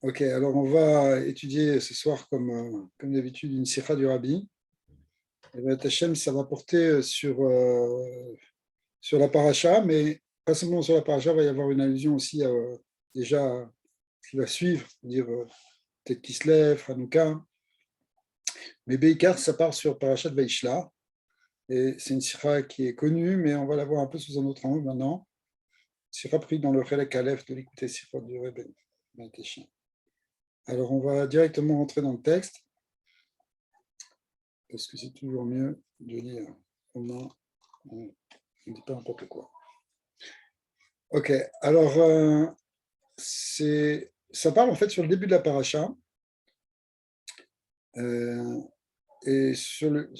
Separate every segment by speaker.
Speaker 1: Ok, alors on va étudier ce soir, comme d'habitude, une sikha du Rabbi. Et bien, Hachem, ça va porter sur la paracha, mais pas seulement sur la paracha, il va y avoir une allusion aussi déjà à ce qui va suivre, c'est-à-dire peut-être Kislev, Hanouka. Mais Beikar, ça part sur Parashat Vaishla. Et c'est une sikha qui est connue, mais on va la voir un peu sous un autre angle maintenant. Sikha pris dans le Chelek Aleph de l'écouter sikha du Rebbe. Alors, on va directement rentrer dans le texte, parce que c'est toujours mieux de lire au moins, on ne dit pas n'importe quoi. Ok, alors, ça parle en fait sur le début de la paracha, et sur le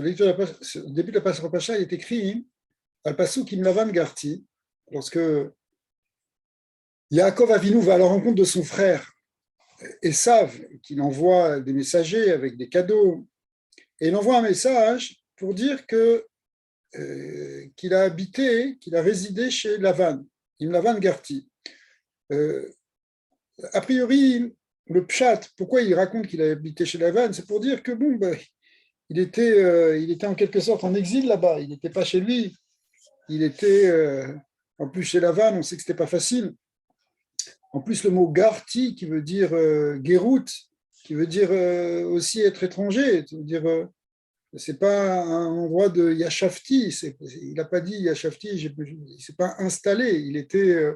Speaker 1: début de la paracha, il est écrit Al-Pasuk im Lavan Garti, lorsque Yaakov Avinu va à la rencontre de son frère Esav, qu'il envoie des messagers avec des cadeaux, et il envoie un message pour dire qu'il a habité, qu'il a résidé chez Lavan, Im Lavan Garti. A priori, le pshat, pourquoi il raconte qu'il a habité chez Lavan, c'est pour dire que bon, il était en quelque sorte en exil là-bas, il n'était pas chez lui, il était en plus chez Lavan, on sait que c'était pas facile. En plus, le mot Garti, qui veut dire Gerut, qui veut dire aussi être étranger, ça veut dire c'est pas un endroit de Yashafti, il n'a pas dit Yashafti, il ne s'est pas installé, il était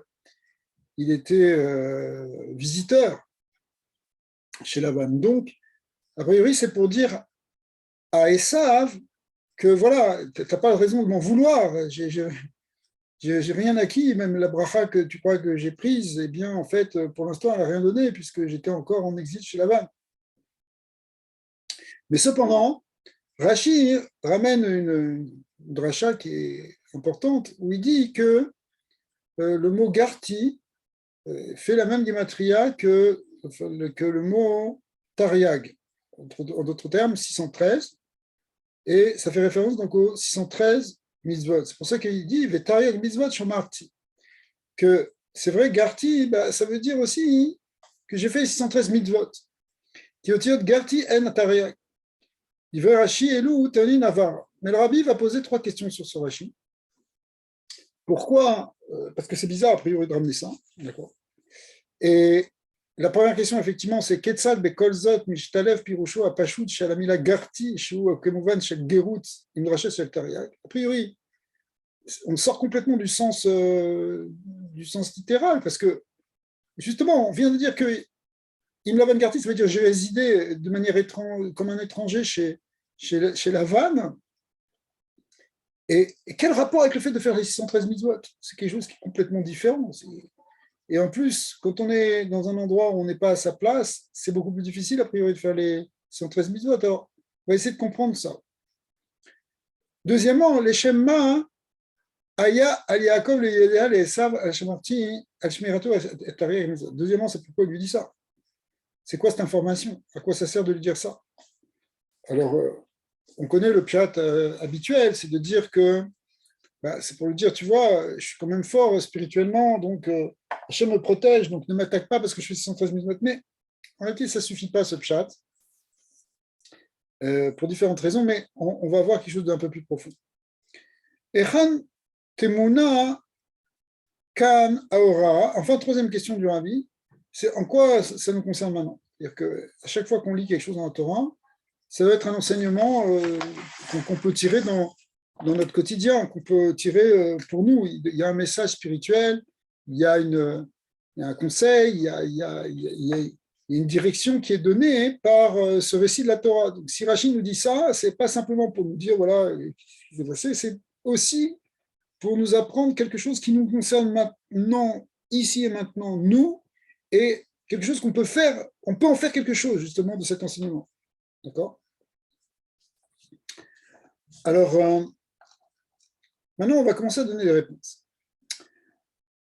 Speaker 1: visiteur chez Lavan. Donc, a priori, c'est pour dire à Esav que voilà, tu n'as pas raison de m'en vouloir, j'ai rien acquis, même la bracha que tu crois que j'ai prise, eh bien, en fait, pour l'instant, elle n'a rien donné, puisque j'étais encore en exil chez Lavan. Mais cependant, Rashi ramène une dracha qui est importante, où il dit que le mot Garti fait la même gematria que le mot Tariag, en d'autres termes, 613, et ça fait référence donc au 613 mitzvot. C'est pour ça qu'il dit Vetariag mitzvot shomarti, que c'est vrai, Garti, ça veut dire aussi que j'ai fait 613 mitzvot. Qui otiot Garti en Tariag. Il veut Rashi Elou Tani Navar. Mais le Rabbi va poser trois questions sur ce Rashi. Pourquoi Parce que c'est bizarre, a priori, de ramener ça. D'accord. Et la première question, effectivement, c'est Ketzad bekolzot mishtalev pirusho apashut shalamila garti shu kemuvan shel gerut imdrashes shel tariag. A priori, on sort complètement du sens littéral, parce que justement, on vient de dire que Imlavan Garti, ça veut dire j'ai résidé de manière étrange, comme un étranger chez Lavan. Et quel rapport avec le fait de faire les 613 mitzvot? C'est quelque chose qui est complètement différent. Et en plus, quand on est dans un endroit où on n'est pas à sa place, c'est beaucoup plus difficile, a priori, de faire les 613 mitzvot. Alors, on va essayer de comprendre ça. Deuxièmement, les Shemma, Aya, Al Yaakov, le Yedea, le Esav, Al Shemarti, Al Shmirato, Al Tariag. Deuxièmement, c'est pourquoi il lui dit ça. C'est quoi cette information? À quoi ça sert de lui dire ça? Alors, on connaît le pshat habituel, c'est de dire que c'est pour lui dire, tu vois, je suis quand même fort spirituellement, donc Hachem me protège, donc ne m'attaque pas parce que je fais 613 000 mètres. Mais en réalité, ça ne suffit pas, ce pshat, pour différentes raisons, mais on va voir quelque chose d'un peu plus profond. Echan temuna kan aora. Enfin, troisième question du Rabbi, c'est en quoi ça nous concerne maintenant? C'est-à-dire qu'à chaque fois qu'on lit quelque chose dans la Torah, ça va être un enseignement qu'on peut tirer dans notre quotidien, qu'on peut tirer pour nous. Il y a un message spirituel, il y a un conseil, il y a une direction qui est donnée par ce récit de la Torah. Donc, si Rachid nous dit ça, c'est pas simplement pour nous dire, voilà, ce qui s'est passé, c'est aussi pour nous apprendre quelque chose qui nous concerne maintenant, ici et maintenant, nous, et quelque chose qu'on peut faire, on peut en faire quelque chose, justement, de cet enseignement. D'accord? Alors, maintenant, on va commencer à donner les réponses.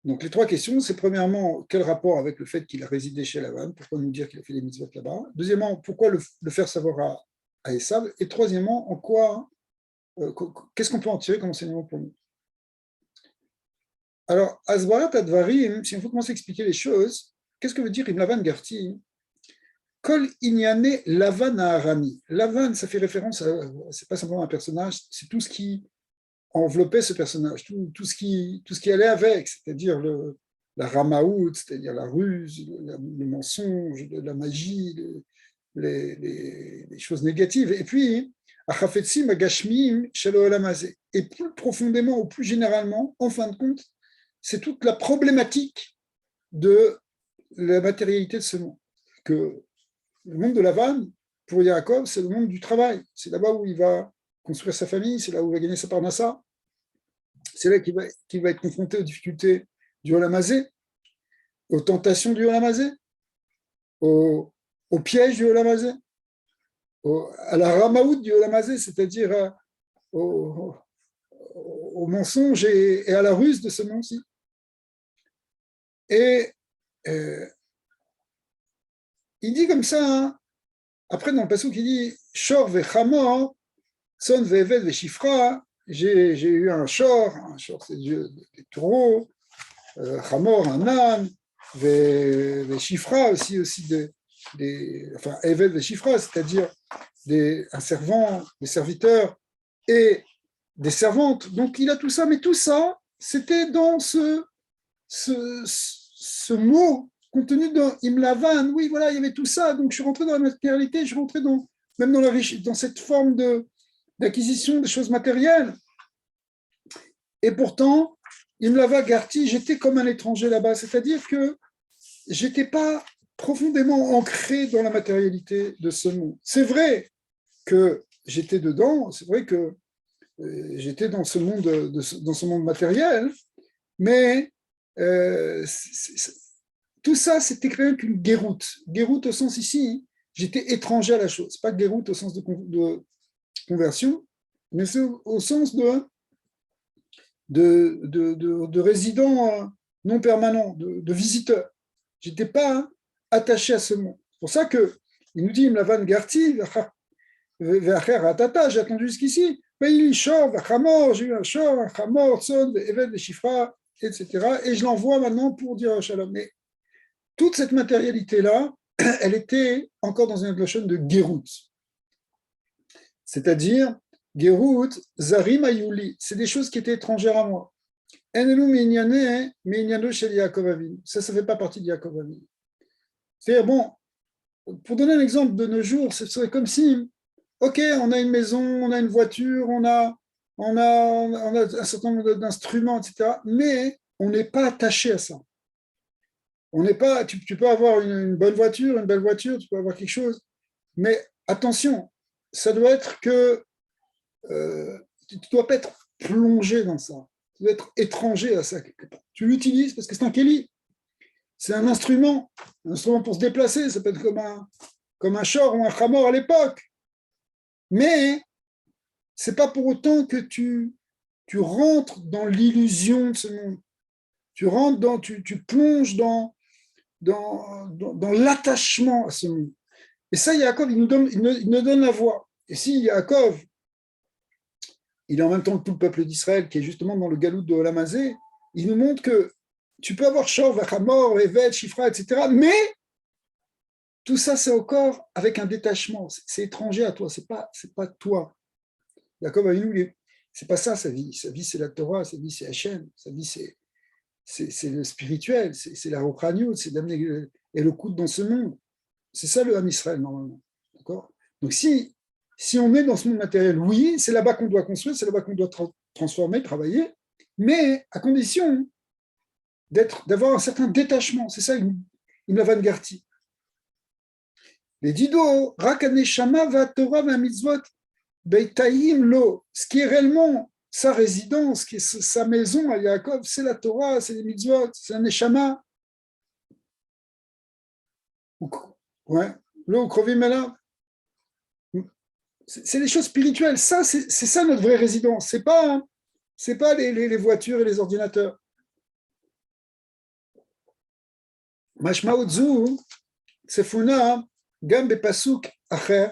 Speaker 1: Donc, les trois questions, c'est premièrement, quel rapport avec le fait qu'il a résidé chez Lavan? Pourquoi nous dire qu'il a fait des mitzvot là-bas? Deuxièmement, pourquoi le faire savoir à Esav? Et troisièmement, en quoi, qu'est-ce qu'on peut en tirer comme enseignement pour nous? Alors, Asbarat Advarim, si on veut commencer à expliquer les choses, qu'est-ce que veut dire Im Lavan Garti? Kol Inyane Lavan Arami. Lavan, ça fait référence à, c'est pas simplement un personnage, c'est tout ce qui enveloppait ce personnage, tout ce qui allait avec, c'est-à-dire la ramaout, c'est-à-dire la ruse, le mensonge, la magie, les choses négatives. Et puis, Achafetzim Agashmim Shelo Olamazé. Et plus profondément ou plus généralement, en fin de compte, c'est toute la problématique de la matérialité de ce monde. Que le monde de la vanne, pour Yaakov, c'est le monde du travail. C'est là-bas où il va construire sa famille, c'est là où il va gagner sa parnassa. C'est là qu'il va être confronté aux difficultés du Olamazé, aux tentations du Olamazé, aux pièges du Olamazé, à la ramaout du Olamazé, c'est-à-dire au mensonge et à la ruse de ce monde-ci. Et il dit comme ça, hein, après dans le passage il dit Shor vechamor, son ve'eved ve'shifra, j'ai eu un shor c'est des taureaux, chamor, un âne, ve'shifra aussi enfin eved ve'shifra, c'est-à-dire un servant, des serviteurs et des servantes. Donc il a tout ça, mais tout ça, c'était dans ce mot contenu dans Imlavan. Oui, voilà, il y avait tout ça. Donc je suis rentré dans la matérialité, je suis rentré même dans cette forme d'acquisition des choses matérielles. Et pourtant, Imlava Garti, j'étais comme un étranger là-bas, c'est-à-dire que j'étais pas profondément ancré dans la matérialité de ce monde. C'est vrai que j'étais dedans, c'est vrai que j'étais dans ce monde matériel, mais tout ça, c'était quand même qu'une guéroute. Guéroute au sens ici, j'étais étranger à la chose. Pas guéroute au sens de conversion, mais c'est au sens de résident non permanent, de visiteur. Je n'étais pas attaché à ce monde. C'est pour ça qu'il nous dit, Imlavan Garti, j'ai attendu jusqu'ici. J'ai eu un shor, un chamor, son, eved, shifra, etc. Et je l'envoie maintenant pour dire shalom. Mais toute cette matérialité-là, elle était encore dans une notion de Gérout. C'est-à-dire, Gérout, Zarim Ayuli, c'est des choses qui étaient étrangères à moi. Enelu Minyane, Minyano Shel Yaakov Avinu. Ça ne fait pas partie de Yaakov Avinu. C'est-à-dire, bon, pour donner un exemple de nos jours, ce serait comme si, ok, on a une maison, on a une voiture, on a un certain nombre d'instruments, etc. Mais on n'est pas attaché à ça. On n'est pas, tu peux avoir une bonne voiture, une belle voiture, tu peux avoir quelque chose, mais attention, ça doit être que tu ne dois pas être plongé dans ça, tu dois être étranger à ça quelque part. Tu l'utilises parce que c'est un kéli, c'est un instrument pour se déplacer, ça peut être comme un chor ou un chamor à l'époque, mais c'est pas pour autant que tu rentres dans l'illusion de ce monde, tu plonges dans l'attachement à ce monde. Et ça, Yaakov, il nous donne la voie. Et si Yaakov, il est en même temps que tout le peuple d'Israël, qui est justement dans le galout de Olamazé, il nous montre que tu peux avoir Shor, Vachamor, Evet, Shifra, etc. Mais tout ça, c'est encore avec un détachement. C'est étranger à toi, c'est pas toi. Yaakov Avinu, c'est pas ça sa vie. Sa vie, c'est la Torah, sa vie, c'est Hachem, sa vie, c'est le spirituel, c'est la Rochaniout, c'est d'amener et le coude dans ce monde. C'est ça le Ham Israël, normalement. D'accord ? Donc, si on est dans ce monde matériel, oui, c'est là-bas qu'on doit construire, c'est là-bas qu'on doit transformer, travailler, mais à condition d'avoir un certain détachement. C'est ça, une Lavan Garti. Les dido, Rakane Shama va Torah va mitzvot, Beitaïm lo. Ce qui est réellement sa résidence, qui est sa maison à Yaakov, c'est la Torah, c'est les mitzvot, c'est un Neshama. Ouais, l'eau, Krovim, c'est les choses spirituelles. Ça, c'est ça notre vraie résidence. C'est pas les voitures et les ordinateurs. Mashmaotzu, Tsefuna, Gam Bepasuk Acher,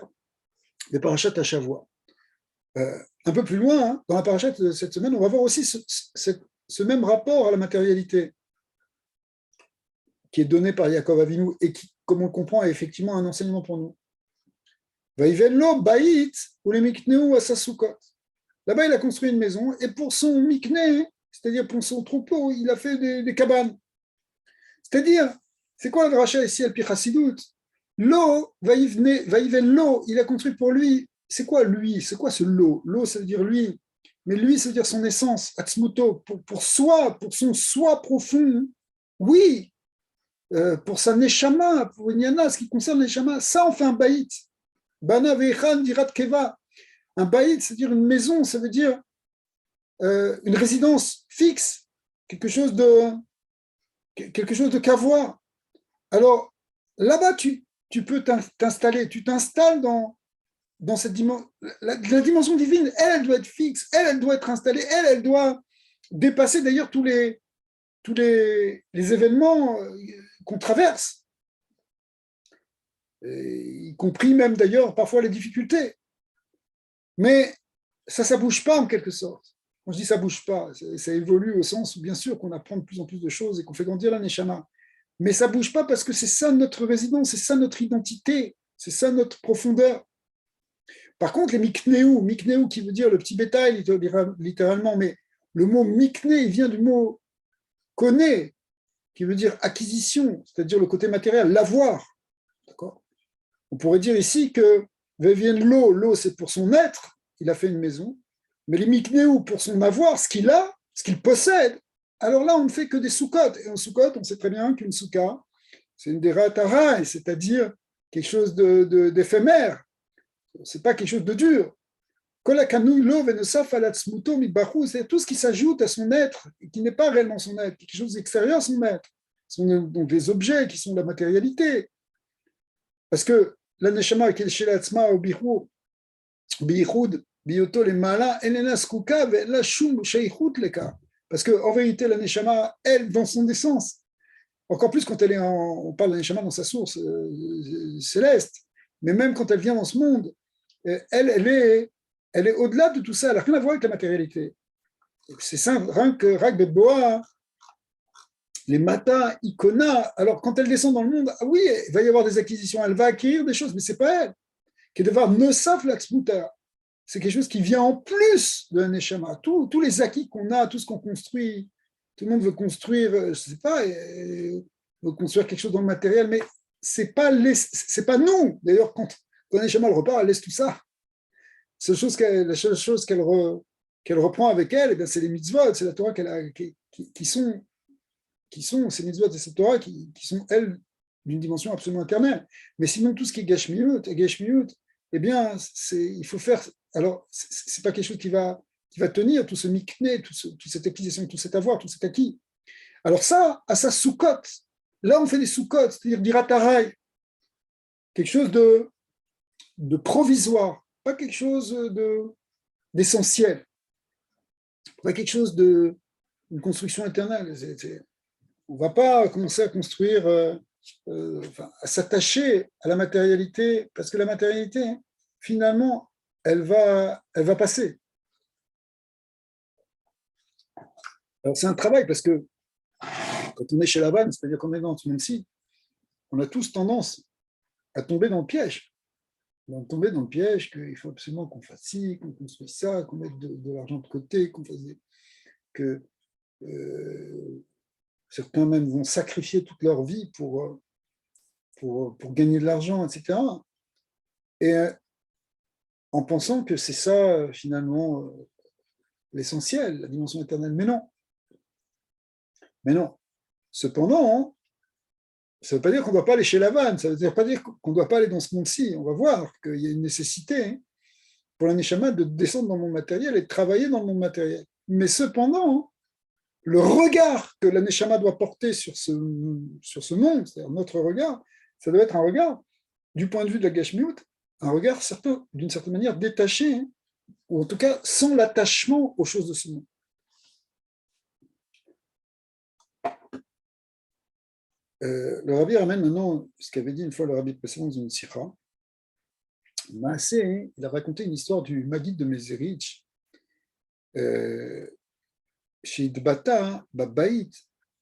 Speaker 1: des parachats à Shavua. Un peu plus loin, hein, dans la parachat de cette semaine, on va voir aussi ce même rapport à la matérialité. qui est donné par Yaakov Avinu et qui, comme on le comprend, est effectivement un enseignement pour nous. Vaïvenlo baït ou les mikneu à sa soukot. Là-bas, il a construit une maison et pour son mikné, c'est-à-dire pour son troupeau, il a fait des cabanes. C'est-à-dire, c'est quoi la dracha ici, al Pichasidut? L'eau, vaïven l'eau, il a construit pour lui. C'est quoi lui? C'est quoi ce l'eau? L'eau, ça veut dire lui. Mais lui, ça veut dire son essence, atzmuto, pour soi, pour son soi profond. Oui, pour sa neshama, pour Inyana, ce qui concerne neshama, ça on fait un baït. Bana veichan dirat keva. Un baït, c'est-à-dire une maison, ça veut dire une résidence fixe, quelque chose de qu'avoir. Alors, là-bas, tu peux t'installer, tu t'installes dans cette dimension. La dimension divine, elle doit être fixe, elle doit être installée, elle doit dépasser d'ailleurs tous les événements qu'on traverse, y compris même d'ailleurs parfois les difficultés. Mais ça ne bouge pas en quelque sorte. Quand je dis ça ne bouge pas, ça évolue au sens où bien sûr qu'on apprend de plus en plus de choses et qu'on fait grandir la Neshama. Mais ça ne bouge pas parce que c'est ça notre résidence, c'est ça notre identité, c'est ça notre profondeur. Par contre, les mikneu qui veut dire le petit bétail littéralement, mais le mot mikné, il vient du mot connaît, qui veut dire acquisition, c'est-à-dire le côté matériel, l'avoir. D'accord ? On pourrait dire ici que l'eau c'est pour son être, il a fait une maison, mais les mikneu pour son avoir, ce qu'il possède. Alors là, on ne fait que des soukotes. Et en soukote, on sait très bien qu'une souka, c'est une dératara, c'est-à-dire quelque chose d'éphémère. C'est pas quelque chose de dur. C'est tout ce qui s'ajoute à son être et qui n'est pas réellement son être, quelque chose d'extérieur à son être. Ce sont donc des objets qui sont de la matérialité. Parce que la neshama qui est chez l'Atzma au bichud, bioto les malins, elena skuka, la shum sheichut leka. Parce qu'en vérité, la neshama, elle, dans son essence, encore plus quand on parle de la neshama dans sa source céleste, mais même quand elle vient dans ce monde, elle est au-delà de tout ça, elle n'a rien à voir avec la matérialité. C'est simple, rien que Rag Boa, les Mata, Icona, alors quand elle descend dans le monde, oui, il va y avoir des acquisitions, elle va acquérir des choses, mais ce n'est pas elle. Qui est de voir Nosaf Laxmuta. C'est quelque chose qui vient en plus de la Neshama. Tous les acquis qu'on a, tout ce qu'on construit, tout le monde veut construire, je ne sais pas, veut construire quelque chose dans le matériel, mais c'est pas nous. D'ailleurs, quand la Neshama le repart, elle laisse tout ça. La seule chose qu'elle reprend avec elle, eh c'est les mitzvot, c'est la Torah qui sont ces mitzvot et cette Torah qui sont, elles, d'une dimension absolument éternelle. Mais sinon, tout ce qui est gashmiut, eh bien, il faut faire. Alors, c'est pas quelque chose qui va tenir, tout ce mikné, toute cette acquisition, tout cet avoir, tout cet acquis. Alors, ça, à sa soukot, là, on fait des soukot, c'est-à-dire d'iratarai, quelque chose de provisoire, pas quelque chose d'essentiel, pas quelque chose d'une construction éternelle. On ne va pas commencer à construire, à s'attacher à la matérialité, parce que la matérialité, finalement, elle va passer. Alors, c'est un travail, parce que quand on est chez la vanne, c'est-à-dire qu'on est dans ce monde-ci, on a tous tendance à tomber dans le piège. On va tomber dans le piège qu'il faut absolument qu'on fasse ci, qu'on construise ça, qu'on mette de l'argent de côté, qu'on fasse que certains même vont sacrifier toute leur vie pour gagner de l'argent, etc. Et en pensant que c'est ça, finalement, l'essentiel, la dimension éternelle. Mais non. Mais non. Cependant, ça ne veut pas dire qu'on ne doit pas aller chez la vanne, ça ne veut pas dire qu'on ne doit pas aller dans ce monde-ci. On va voir qu'il y a une nécessité pour la Neshama de descendre dans le monde matériel et de travailler dans le monde matériel. Mais cependant, le regard que la Neshama doit porter sur ce monde, c'est-à-dire notre regard, ça doit être un regard, du point de vue de la Gashmiut, un regard d'une certaine manière détaché, ou en tout cas sans l'attachement aux choses de ce monde. Le Rabbi ramène maintenant ce qu'avait dit une fois le Rabbi précédent dans une sikha. Il a raconté une histoire du Maguid de Mezerich, chez Dbata, Babaït,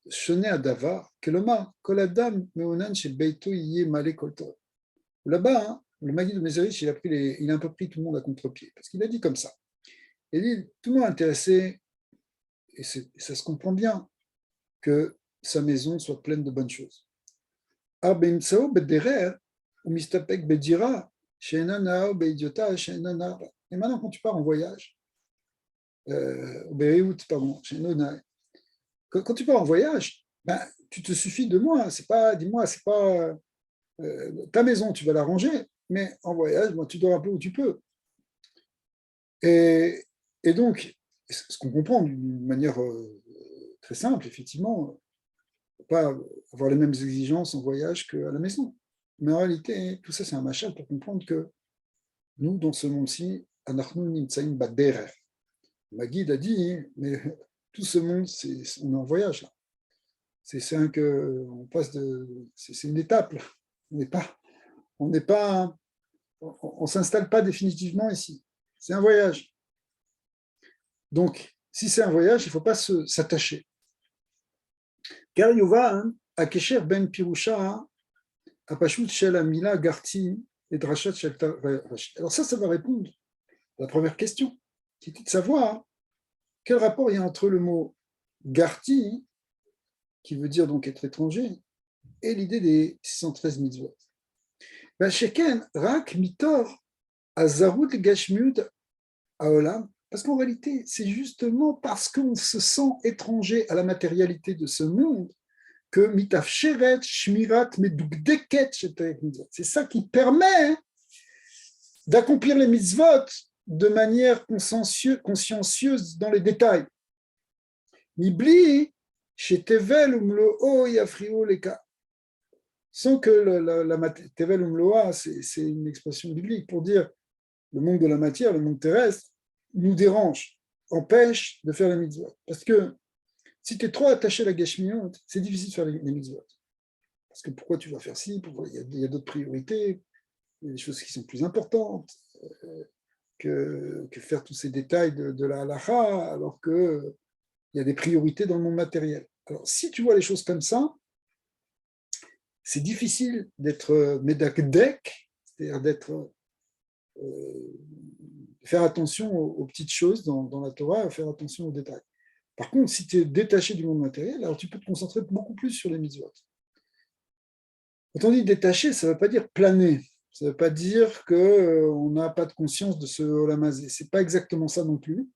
Speaker 1: Shone Adava, Keloma, Koladam, Meonan, chez Beito, Yé, Malé, Kolto. Là-bas, hein, le Maguide de Mézérich, il a un peu pris tout le monde à contre-pied, parce qu'il a dit comme ça. Il dit, tout le monde est intéressé, et ça se comprend bien, que sa maison soit pleine de bonnes choses. Et maintenant, quand tu pars en voyage, quand tu pars en voyage, ben, tu te suffis de moi. C'est pas, dis-moi, c'est pas ta maison, tu vas la ranger, mais en voyage, ben, tu dors un peu où tu peux. Et, et donc, ce qu'on comprend d'une manière très simple, effectivement, pas avoir les mêmes exigences en voyage qu'à la maison. Mais en réalité, tout ça, c'est un machal pour comprendre que nous, dans ce monde-ci, anachnu nimtsaim baderer. Ma guide a dit, mais tout ce monde, on est en voyage là. On passe c'est une étape là. On n'est pas, on s'installe pas définitivement ici. C'est un voyage. Donc, si c'est un voyage, il ne faut pas s'attacher. Car Yuva, Akesher ben Pirusha, Apashut shel Amila Garti et Drachat shel. Alors ça va répondre à la première question, qui était de savoir quel rapport il y a entre le mot Garti, qui veut dire donc être étranger, et l'idée des 613 mitzvot. Sheken, Rak, Mitor, Azarut, Gashmiut, Aolam, parce qu'en réalité, c'est justement parce qu'on se sent étranger à la matérialité de ce monde que mitafsheret, shmirat, medugdeket, c'est ça qui permet d'accomplir les mitzvot de manière consciencieuse dans les détails. Mibli, chez Tevel umloo yafrio leka. Sans que la Tevel umloa, c'est une expression biblique pour dire le monde de la matière, le monde terrestre, nous dérange, empêche de faire les mitzvot. Parce que si tu es trop attaché à la gashmiot, c'est difficile de faire les mitzvot. Parce que pourquoi tu vas faire ci, il y a d'autres priorités, il y a des choses qui sont plus importantes que faire tous ces détails de la halacha, alors qu'il y a des priorités dans le monde matériel. Alors, si tu vois les choses comme ça, c'est difficile d'être médakdek, c'est-à-dire faire attention aux petites choses dans la Torah, faire attention aux détails. Par contre, si tu es détaché du monde matériel, alors tu peux te concentrer beaucoup plus sur les mitzvot. Quand on dit détaché, ça ne veut pas dire planer. Ça ne veut pas dire qu'on n'a pas de conscience de ce olamazé. Ce n'est pas exactement ça non plus.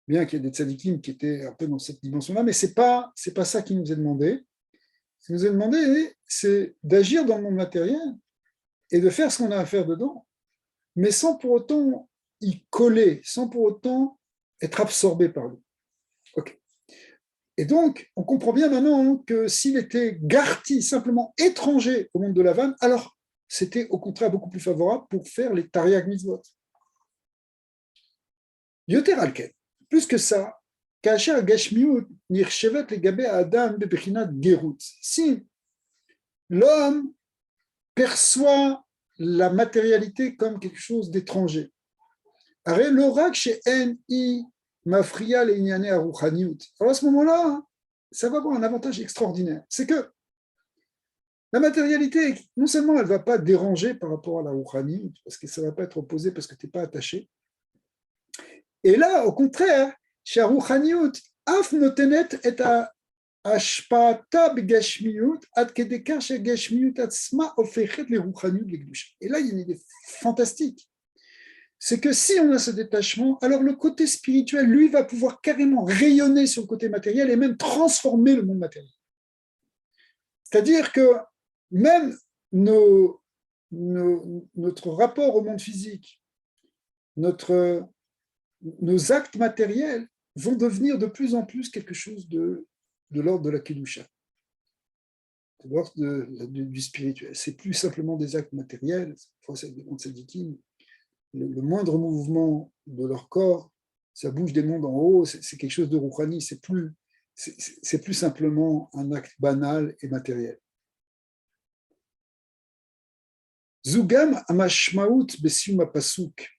Speaker 1: Bien qu'il y ait des tzadikim qui étaient un peu dans cette dimension-là, mais ce n'est pas ça qui nous est demandé. Ce qui nous est demandé, c'est d'agir dans le monde matériel et de faire ce qu'on a à faire dedans, mais sans pour autant y coller, sans pour autant être absorbé par lui. Okay. Et donc, on comprend bien maintenant que s'il était garti, simplement étranger au monde de la vanne, alors c'était au contraire beaucoup plus favorable pour faire les tariag mitzvot. Yoter alken, plus que ça, kacher gashmiut nirchevet legabe adam bebechinat gerut. Si l'homme perçoit la matérialité comme quelque chose d'étranger, aré l'orak chez en mafria le inyane aruchaniut. Alors à ce moment-là, ça va avoir un avantage extraordinaire. C'est que la matérialité, non seulement elle ne va pas déranger par rapport à la ruchaniut, parce que ça ne va pas être opposé parce que tu n'es pas attaché. Et là, au contraire, chez aruchaniut, af notenet et a ashpata begashmiut ad kedekar chez gashmiut atzma ofechet le ruchaniut legdusha. Et là, il y a une idée fantastique. C'est que si on a ce détachement, alors le côté spirituel, lui, va pouvoir carrément rayonner sur le côté matériel et même transformer le monde matériel. C'est-à-dire que même notre rapport au monde physique, nos actes matériels vont devenir de plus en plus quelque chose de l'ordre de la Kedusha, de l'ordre du spirituel. C'est plus simplement des actes matériels, c'est des tzadikim. Le moindre mouvement de leur corps, ça bouge des mondes en haut, c'est quelque chose de rouhani, c'est plus simplement un acte banal et matériel. Zugam amashmaut besium pasuk.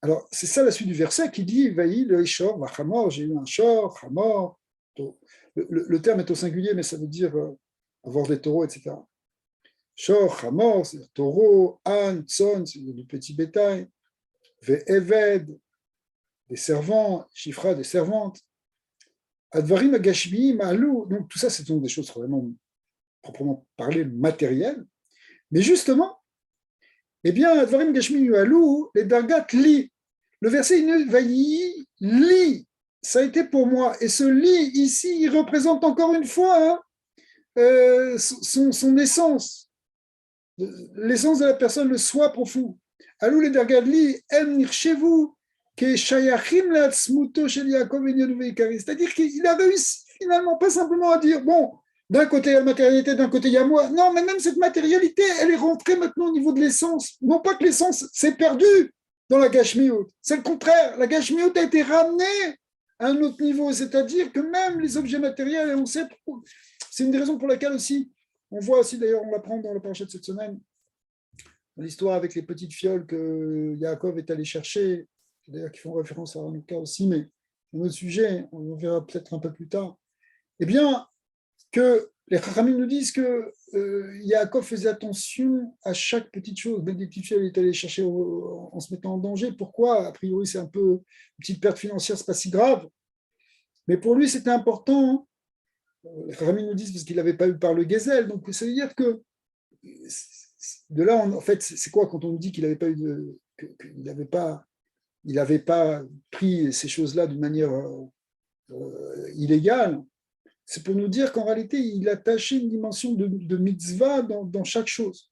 Speaker 1: Alors, c'est ça la suite du verset qui dit Vaï le Ishor, Vachamor, j'ai eu un Shor, Chamor. le terme est au singulier, mais ça veut dire avoir des taureaux, etc. Shor, Hamor, c'est-à-dire taureau, âne, tson, c'est du petit bétail, ve'eved, des servants, Shifra, des servantes, Advarim Agashmi, Ma'alou. Donc tout ça, ce sont des choses vraiment, proprement parlé, matérielles. Mais justement, eh bien, Advarim Gashmi Ma'alou, les Dargat li. Le verset Vayi, li, ça a été pour moi. Et ce li, ici, il représente encore une fois son essence, l'essence de la personne, le soi profond. Alou les Dargat li, em nirchevu, c'est-à-dire qu'il a réussi finalement pas simplement à dire, bon, d'un côté il y a la matérialité, d'un côté il y a moi. Non, mais même cette matérialité, elle est rentrée maintenant au niveau de l'essence. Non pas que l'essence s'est perdue dans la Gashmiut, c'est le contraire. La Gashmiut a été ramenée à un autre niveau, c'est-à-dire que même les objets matériels, et on sait, c'est une des raisons pour laquelle aussi, on voit aussi d'ailleurs, on l'apprend dans le parachat de cette semaine, l'histoire avec les petites fioles que Yaakov est allé chercher, d'ailleurs qui font référence à Hanouka aussi, mais un autre sujet, on verra peut-être un peu plus tard, eh bien, que les Chachamim nous disent que Yaakov faisait attention à chaque petite chose. Même des petites fioles, il est allé chercher en se mettant en danger. Pourquoi? A priori, c'est un peu une petite perte financière, c'est pas si grave. Mais pour lui, c'était important. Les Chachamim nous disent parce qu'il n'avait pas eu par le Gezel. Donc, ça veut dire que de là, en fait, c'est quoi quand on dit qu'il n'avait pas eu qu'il n'avait pas pris ces choses-là d'une manière illégale? C'est pour nous dire qu'en réalité, il attachait une dimension de mitzvah dans chaque chose.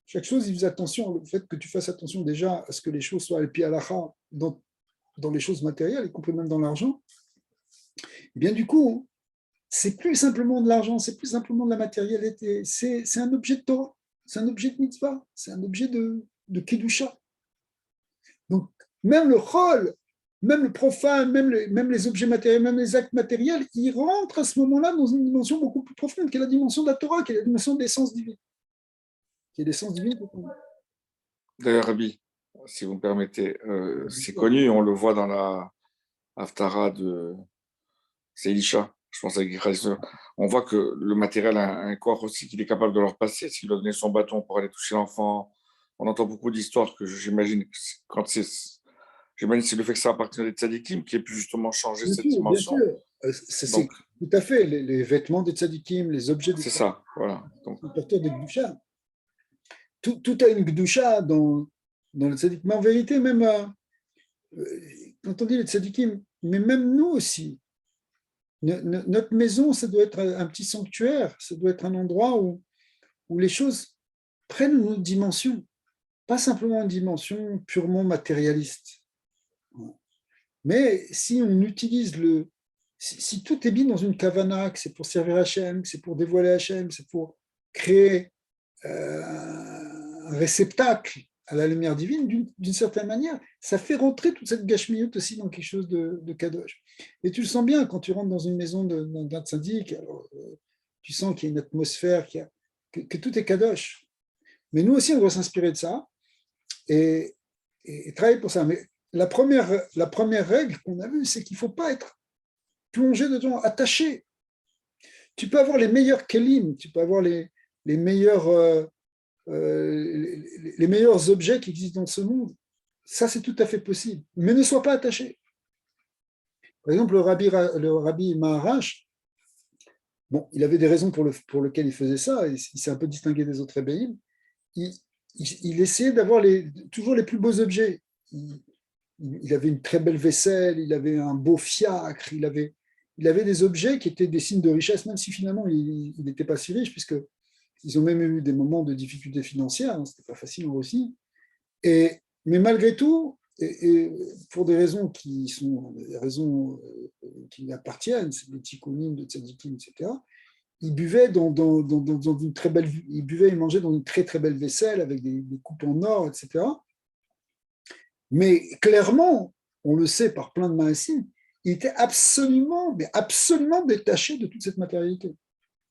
Speaker 1: Chaque chose, il faisait attention au fait que tu fasses attention déjà à ce que les choses soient al-pi halacha dans les choses matérielles, y compris même dans l'argent. Et bien du coup, c'est plus simplement de l'argent, c'est plus simplement de la matérialité, c'est un objet de Torah, c'est un objet de mitzvah, c'est un objet de kedusha. Donc, même le chol, même le profane, même les objets matériels, même les actes matériels, ils rentrent à ce moment-là dans une dimension beaucoup plus profonde, qui est la dimension de la Torah, qui est la dimension de l'essence divine. Qui est l'essence divine.
Speaker 2: D'ailleurs, Rabbi, si vous me permettez, c'est connu, on le voit dans la Haftara de Elisha, je pense avec Israël. On voit que le matériel a un corps aussi qu'il est capable de leur passer, s'il doit donner son bâton pour aller toucher l'enfant. On entend beaucoup d'histoires que j'imagine, quand j'imagine c'est le fait que ça appartient des tzadikim qui ait pu justement changer cette
Speaker 1: Bien
Speaker 2: dimension.
Speaker 1: sûr. C'est tout à fait les vêtements des tzadikim, les objets des
Speaker 2: c'est ça, voilà. Donc,
Speaker 1: porteurs de Gdusha. Tout a une Gdusha dans le tzadik. Mais en vérité, même quand on dit les tzadikim, mais même nous aussi, notre maison, ça doit être un petit sanctuaire, ça doit être un endroit où les choses prennent une autre dimension, pas simplement une dimension purement matérialiste. Mais si on utilise si tout est bien dans une kavana, que c'est pour servir Hachem, que c'est pour dévoiler Hachem, c'est pour créer un réceptacle à la lumière divine, d'une certaine manière, ça fait rentrer toute cette gashmiyut aussi dans quelque chose de kadosh. Et tu le sens bien quand tu rentres dans une maison d'un tzaddik, tu sens qu'il y a une atmosphère, que tout est kadosh. Mais nous aussi, on doit s'inspirer de ça et travailler pour ça. Mais la première règle qu'on a vue, c'est qu'il ne faut pas être plongé dedans, attaché. Tu peux avoir les meilleurs kelim, tu peux avoir les meilleurs objets qui existent dans ce monde. Ça, c'est tout à fait possible. Mais ne sois pas attaché. Par exemple, le rabbi Maharash, bon, il avait des raisons pour lesquelles il faisait ça, il s'est un peu distingué des autres ébéim. Il essayait d'avoir toujours les plus beaux objets. Il avait une très belle vaisselle, il avait un beau fiacre, il avait des objets qui étaient des signes de richesse, même si finalement il n'était pas si riche, puisqu'ils ont même eu des moments de difficultés financières, hein, c'était pas facile en Russie. Mais malgré tout, et pour des raisons qui sont des raisons qui lui appartiennent, c'est des tikkunim, de tzadikim, etc., il buvait dans une très belle, il buvait et mangeait dans une très très belle vaisselle avec des coupes en or, etc. Mais clairement, on le sait par plein de maasim, il était absolument détaché de toute cette matérialité.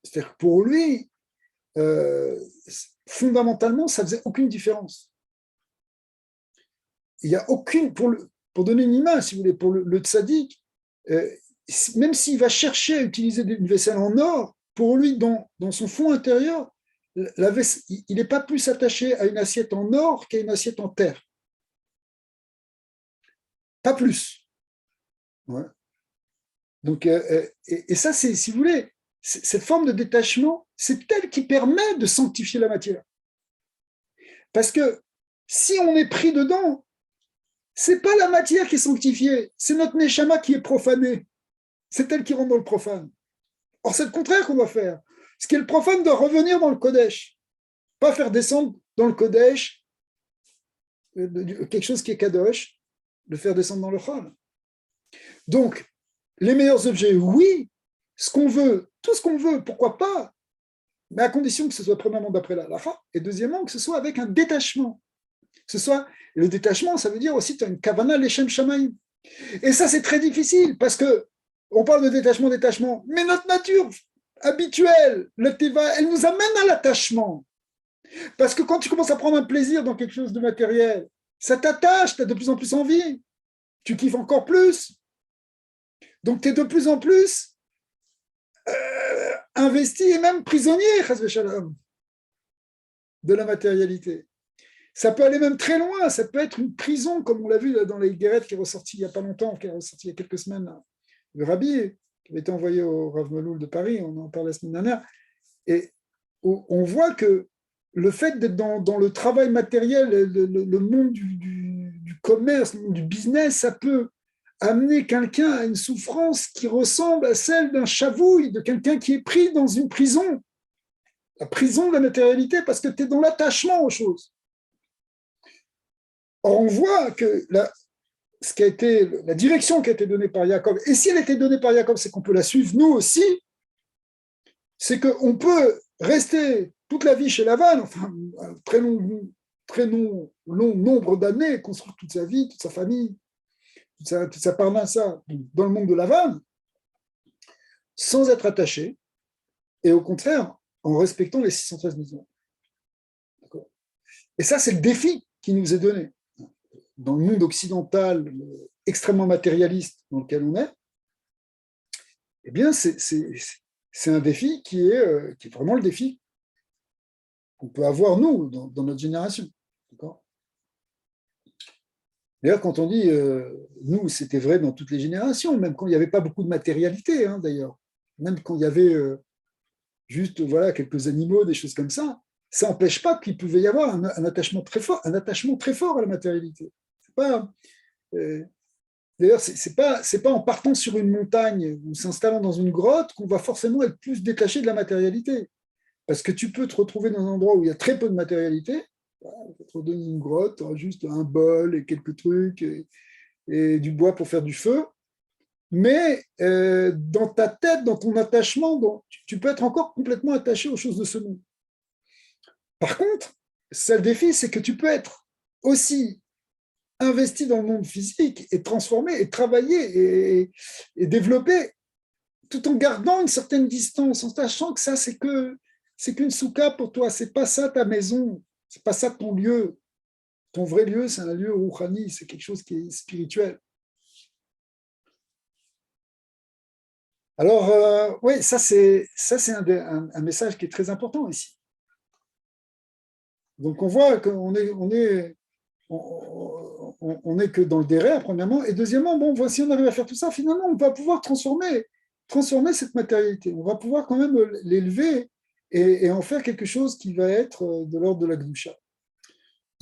Speaker 1: C'est-à-dire que pour lui, fondamentalement, ça faisait aucune différence. Il y a aucune, pour donner une image, si vous voulez, pour le tzaddik, même s'il va chercher à utiliser une vaisselle en or, pour lui, dans son fond intérieur, il n'est pas plus attaché à une assiette en or qu'à une assiette en terre. Pas plus. Ouais. Donc, et ça, c'est, si vous voulez, cette forme de détachement, c'est elle qui permet de sanctifier la matière. Parce que si on est pris dedans, c'est pas la matière qui est sanctifiée, c'est notre neshama qui est profané. C'est elle qui rentre dans le profane. Or, c'est le contraire qu'on doit faire. Ce qui est le profane doit revenir dans le Kodesh, pas faire descendre dans le Kodesh quelque chose qui est Kadosh, le faire descendre dans le Chol. Donc, les meilleurs objets, oui, ce qu'on veut, tout ce qu'on veut, pourquoi pas, mais à condition que ce soit premièrement d'après la halakha, et deuxièmement que ce soit avec un détachement. Le détachement, ça veut dire aussi que tu as une kavana leshem shamaim. Et ça, c'est très difficile, parce que on parle de détachement, mais notre nature habituelle, le teva, elle nous amène à l'attachement. Parce que quand tu commences à prendre un plaisir dans quelque chose de matériel, ça t'attache, tu as de plus en plus envie, tu kiffes encore plus. Donc tu es de plus en plus investi et même prisonnier, de la matérialité. Ça peut aller même très loin, ça peut être une prison, comme on l'a vu dans les guérettes qui est ressorti il n'y a pas longtemps, qui est ressorti il y a quelques semaines. Là. Le Rabbi, qui avait été envoyé au Rav Meloul de Paris, on en parlait la semaine dernière, et on voit que le fait d'être dans le travail matériel, le monde du commerce, le monde du business, ça peut amener quelqu'un à une souffrance qui ressemble à celle d'un chavouille, de quelqu'un qui est pris dans une prison, la prison de la matérialité, parce que tu es dans l'attachement aux choses. Or, on voit que la direction qui a été donnée par Jacob, et si elle a été donnée par Jacob, c'est qu'on peut la suivre nous aussi, c'est qu'on peut rester toute la vie chez Lavan, enfin un très long nombre d'années, construire toute sa vie, toute sa famille, toute sa parnassa dans le monde de Lavan, sans être attaché, et au contraire, en respectant les 613 maisons. Et ça, c'est le défi qui nous est donné. Dans le monde occidental extrêmement matérialiste dans lequel on est, eh bien, c'est un défi qui est vraiment le défi qu'on peut avoir, nous, dans notre génération. D'accord ? D'ailleurs, quand on dit nous, c'était vrai dans toutes les générations, même quand il n'y avait pas beaucoup de matérialité, hein, d'ailleurs. Même quand il y avait juste quelques animaux, des choses comme ça, ça n'empêche pas qu'il pouvait y avoir un attachement très fort à la matérialité. C'est pas, d'ailleurs, c'est pas en partant sur une montagne ou s'installant dans une grotte qu'on va forcément être plus détaché de la matérialité. Parce que tu peux te retrouver dans un endroit où il y a très peu de matérialité, on va te redonner une grotte, juste un bol et quelques trucs et du bois pour faire du feu. Mais dans ta tête, dans ton attachement, tu peux être encore complètement attaché aux choses de ce monde. Par contre, ça le défi, c'est que tu peux être aussi investi dans le monde physique et transformer et travailler et développer tout en gardant une certaine distance, en sachant que ça, c'est qu'une souka pour toi, c'est pas ça ta maison, c'est pas ça ton lieu. Ton vrai lieu, c'est un lieu rouhani, c'est quelque chose qui est spirituel. Alors, oui, ça c'est un message qui est très important ici. Donc, on voit qu'on est que dans le derrière, premièrement, et deuxièmement, bon, si on arrive à faire tout ça, finalement, on va pouvoir transformer cette matérialité. On va pouvoir quand même l'élever et en faire quelque chose qui va être de l'ordre de la Gdusha.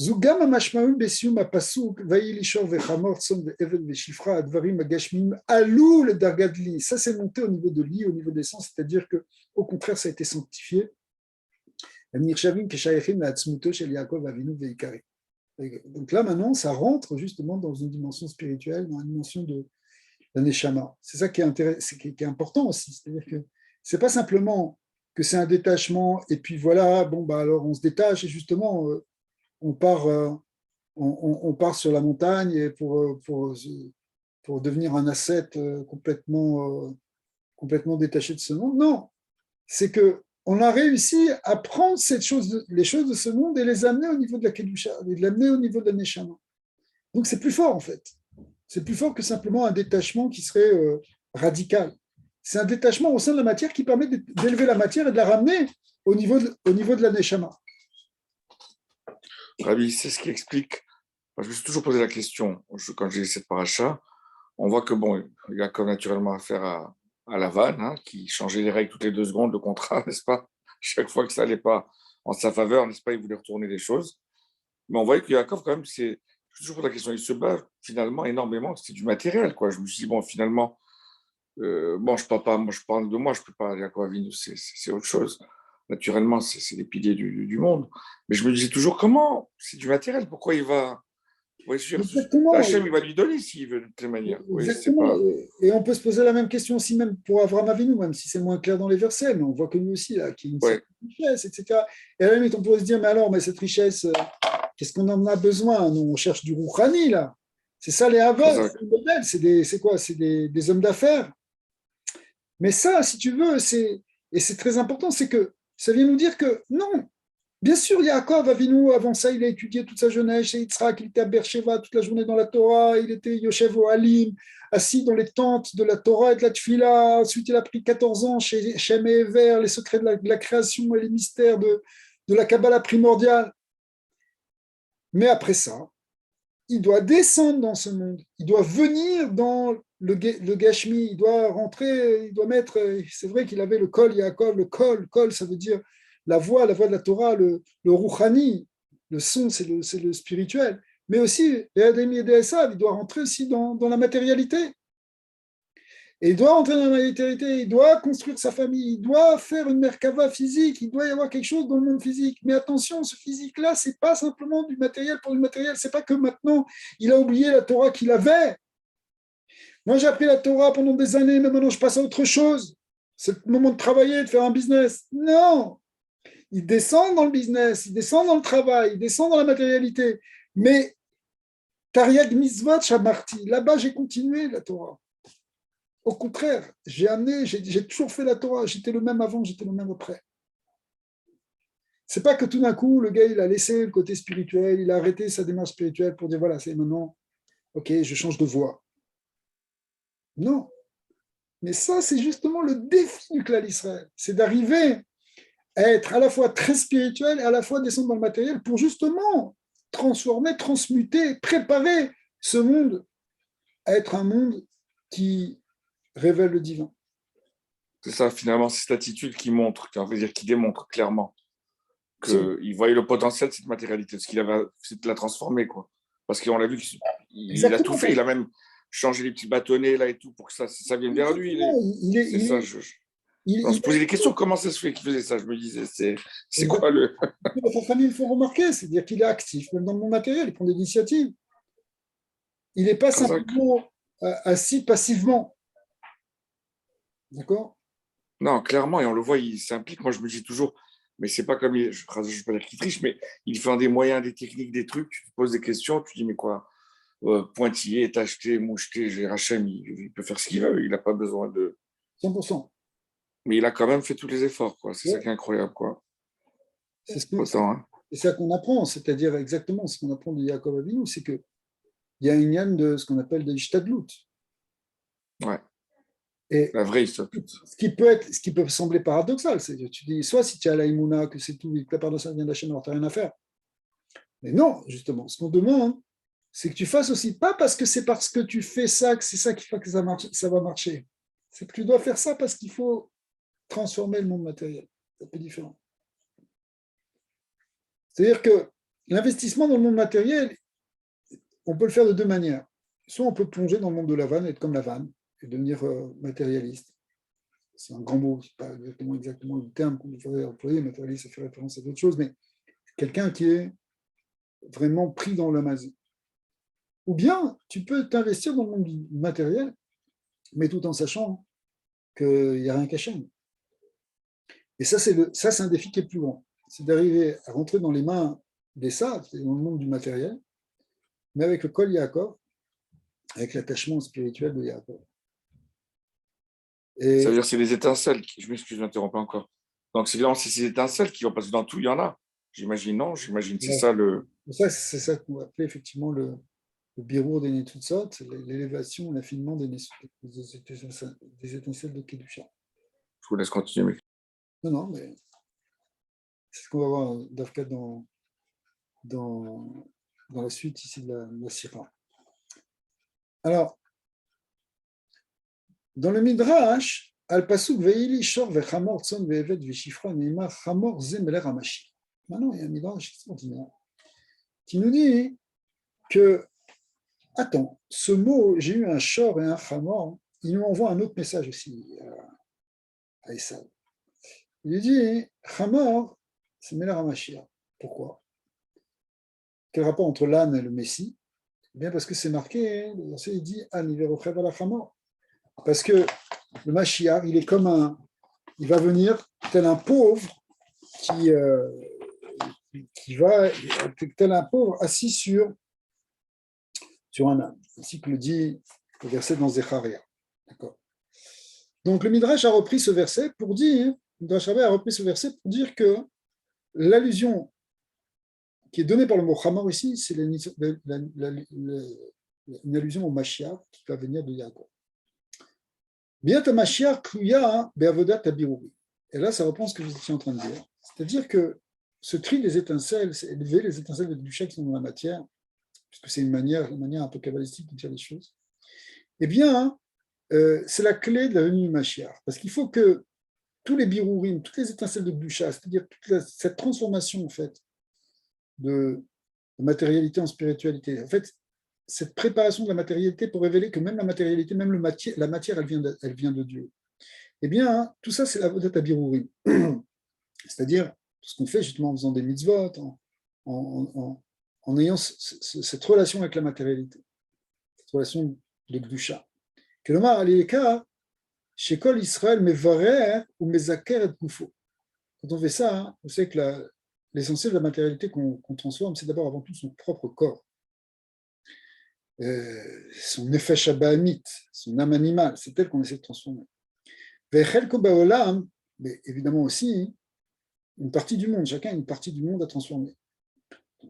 Speaker 1: Zugam amashmaim besium apasuk vaïlishor vechamor tson ve'evel veshifra advarim agashmim alou le dargadli. Ça, c'est monté au niveau de l'I, au niveau des sens, c'est-à-dire que, au contraire, ça a été sanctifié. Nirshavim keshayachim la'atzmuto shel Yaakov Avinu ve'ikari. Donc là, maintenant, ça rentre justement dans une dimension spirituelle, dans une dimension de la neshama. C'est ça qui est important aussi. C'est-à-dire que c'est pas simplement que c'est un détachement et puis voilà, bon, bah alors on se détache et justement, on part sur la montagne pour devenir un ascète complètement détaché de ce monde. Non, c'est que on a réussi à prendre les choses de ce monde et les amener au niveau de la Kedusha, et de l'amener au niveau de la Neshama. Donc c'est plus fort en fait. C'est plus fort que simplement un détachement qui serait radical. C'est un détachement au sein de la matière qui permet d'élever la matière et de la ramener au niveau de la neshama.
Speaker 2: Rabbi, c'est ce qui explique. Je me suis toujours posé la question quand j'ai lu cette paracha. On voit que bon, il a comme naturellement affaire à Lavan, hein, qui changeait les règles toutes les 2 secondes, le contrat, n'est-ce pas? Chaque fois que ça n'allait pas en sa faveur, n'est-ce pas? Il voulait retourner les choses. Mais on voyait que Yaakov, quand même, je me suis toujours posé la question, il se bat finalement énormément, c'était du matériel, quoi. Je me suis dit, bon, finalement, bon, moi, je parle de moi, je ne peux pas, Yaakov Avinu, c'est autre chose. Naturellement, c'est les piliers du monde. Mais je me disais toujours, comment? C'est du matériel, pourquoi il va. Oui, sûr.
Speaker 1: Exactement.
Speaker 2: Hachem, il va lui donner s'il veut, de toute manière. Oui, c'est
Speaker 1: Exactement.
Speaker 2: pas.
Speaker 1: Et on peut se poser la même question aussi, même pour Avraham Avinu, même si c'est moins clair dans les versets, mais on voit que lui aussi, là, qu'il y a une
Speaker 2: Ouais,
Speaker 1: certaine richesse, etc. Et à la limite, on pourrait se dire, mais alors, mais cette richesse, qu'est-ce qu'on en a besoin? Nous, on cherche du Rouhani, là. C'est ça les Havot,
Speaker 2: Chazak.
Speaker 1: c'est les modèles, c'est quoi? C'est des hommes d'affaires. Mais ça, si tu veux, et c'est très important, c'est que ça vient nous dire que non, bien sûr, Yaakov Avinu, avant ça, il a étudié toute sa jeunesse chez Yitzhak, il était à Beersheba toute la journée dans la Torah, il était Yoshev Ohalim, assis dans les tentes de la Torah et de la Tfila. Ensuite, il a pris 14 ans chez Shem et Ever, les secrets de la création et les mystères de la Kabbalah primordiale. Mais après ça, il doit descendre dans ce monde, il doit venir dans le Gashmi, il doit rentrer, il doit mettre, c'est vrai qu'il avait le Kol Yaakov, Kol, ça veut dire la voix de la Torah, le Rouhani, le son, c'est le spirituel, mais aussi, Adam et Esav, il doit rentrer aussi dans la matérialité. Et il doit rentrer dans la matérialité, il doit construire sa famille, il doit faire une merkava physique, il doit y avoir quelque chose dans le monde physique. Mais attention, ce physique-là, c'est pas simplement du matériel pour du matériel, c'est pas que maintenant il a oublié la Torah qu'il avait. Moi, j'ai appris la Torah pendant des années, mais maintenant je passe à autre chose. C'est le moment de travailler, de faire un business. Non, il descend dans le business, il descend dans le travail, il descend dans la matérialité. Mais Tariag Mitzvot Shamarti, là-bas j'ai continué la Torah. Au contraire, j'ai toujours fait la Torah. J'étais le même avant, j'étais le même après. C'est pas que tout d'un coup, le gars, il a laissé le côté spirituel, il a arrêté sa démarche spirituelle pour dire voilà, c'est maintenant, ok, je change de voie. Non. Mais ça, c'est justement le défi du clan Israël. C'est d'arriver à être à la fois très spirituel et à la fois descendre dans le matériel pour justement transformer, transmuter, préparer ce monde à être un monde qui révèle le divin.
Speaker 2: C'est ça, finalement, c'est cette attitude qui montre, qui démontre clairement
Speaker 1: C'est
Speaker 2: qu'il voyait le potentiel de cette matérialité, ce qu'il avait, c'est de la transformer, quoi. Parce qu'on l'a vu qu'il a tout
Speaker 1: exactement.
Speaker 2: fait, il a même changé les petits bâtonnets là et tout pour que ça vienne vers lui.
Speaker 1: Exactement.
Speaker 2: C'est ça, on se posait des questions, comment ça se fait qu'il faisait ça? Je me disais, c'est quoi
Speaker 1: exactement.
Speaker 2: le.
Speaker 1: Sa famille, il faut remarquer, c'est-à-dire qu'il est actif, même dans le monde matériel, il prend des initiatives. Il n'est pas
Speaker 2: Kazakh.
Speaker 1: simplement assis passivement. D'accord.
Speaker 2: Non, clairement, et on le voit, il s'implique. Moi, je me dis toujours, mais c'est pas comme, je ne peux pas dire qu'il triche, mais il fait des moyens, des techniques, des trucs, tu te poses des questions, tu dis, mais quoi, pointillé, tacheté, moucheté, Hachem, il peut faire ce qu'il veut, il n'a pas besoin de.
Speaker 1: 100%.
Speaker 2: Mais il a quand même fait tous les efforts, quoi. C'est ça qui
Speaker 1: Ouais.
Speaker 2: est incroyable, quoi.
Speaker 1: C'est
Speaker 2: Autant, hein.
Speaker 1: ça qu'on apprend, c'est-à-dire exactement ce qu'on apprend de Yaakov Avinu, c'est qu'il y a une yann de ce qu'on appelle des shtadlout.
Speaker 2: Ouais,
Speaker 1: Et
Speaker 2: la vraie histoire.
Speaker 1: ce qui peut sembler paradoxal, c'est que tu dis, soit si tu as la imuna, que c'est tout, et que la part de ça vient d'Hachem, alors tu n'as rien à faire. Mais non, justement, ce qu'on demande, c'est que tu fasses aussi, pas parce que c'est parce que tu fais ça que c'est ça qui fait que ça va marcher. C'est que tu dois faire ça parce qu'il faut transformer le monde matériel. C'est un peu différent. C'est-à-dire que l'investissement dans le monde matériel, on peut le faire de deux manières. Soit on peut plonger dans le monde de la vanne, être comme la vanne, et devenir matérialiste. C'est un grand mot, ce n'est pas exactement le terme qu'on devrait employer, matérialiste, ça fait référence à d'autres choses, mais quelqu'un qui est vraiment pris dans la magie. Ou bien, tu peux t'investir dans le monde du matériel, mais tout en sachant qu'il n'y a rien caché. Et ça, c'est un défi qui est plus grand. C'est d'arriver à rentrer dans les mains des sages, dans le monde du matériel, mais avec le Kol Yaakov, avec l'attachement spirituel de Yaakov.
Speaker 2: Ça veut
Speaker 1: Et
Speaker 2: dire que c'est les étincelles, je m'excuse, je m'interromps encore. Donc, c'est évidemment, c'est ces étincelles qui vont passer dans tout, il y en a. J'imagine, non, j'imagine, c'est ça le.
Speaker 1: ça, c'est ça qu'on va appeler effectivement le birour des Netzutzot, l'élévation, l'affinement des étincelles de Kedusha.
Speaker 2: Je vous laisse continuer.
Speaker 1: Non, non, mais c'est ce qu'on va voir d'Afka dans la suite ici de la Sira. Alors, dans le Midrash, Al-Pasuk Veili Shor Vechamor Tson Ve'evet Veshifra Neymar Chamor Zemeler Hamashi. Maintenant, il y a un Midrash extraordinaire qui nous dit que, attends, ce mot, j'ai eu un Shor et un Chamor, il nous envoie un autre message aussi à Esav. Il lui dit, Chamor, c'est Meler Hamashiach. Pourquoi? Quel rapport entre l'âne et le Messie? Eh bien, parce que c'est marqué, le verset, il dit, Aniverochev ala Chamor. Parce que le Mashiach, il est comme il va venir tel un pauvre qui va, tel un pauvre assis sur un âne, ainsi que le dit le verset dans Zecharia. D'accord. Donc le Midrash a repris ce verset pour dire, que l'allusion qui est donnée par le mot Chamor ici, c'est une allusion au Mashiach qui va venir de Yaakov. Et là, ça reprend ce que je suis en train de dire. C'est-à-dire que ce tri des étincelles, c'est élever les étincelles de Kedusha qui sont dans la matière, puisque c'est une manière un peu kabbalistique de dire les choses, eh bien, c'est la clé de la venue du Mashiach. Parce qu'il faut que tous les birourim, toutes les étincelles de Kedusha, c'est-à-dire cette transformation, en fait, de matérialité en spiritualité, en fait, cette préparation de la matérialité pour révéler que même la matérialité, même la matière, elle vient de Dieu. Eh bien, tout ça, c'est la Avodat Habirurim. C'est-à-dire ce qu'on fait justement en faisant des mitzvot, en ayant cette relation avec la matérialité, cette relation de Kedusha. Que le mar alileka, chez Kol Israël, mevarer ou mezaker et goufo. Quand on fait ça, on sait que l'essentiel de la matérialité qu'on transforme, c'est d'abord avant tout son propre corps. Son nefesh habahamit, son âme animale, c'est elle qu'on essaie de transformer. Mais évidemment aussi une partie du monde, chacun a une partie du monde à transformer.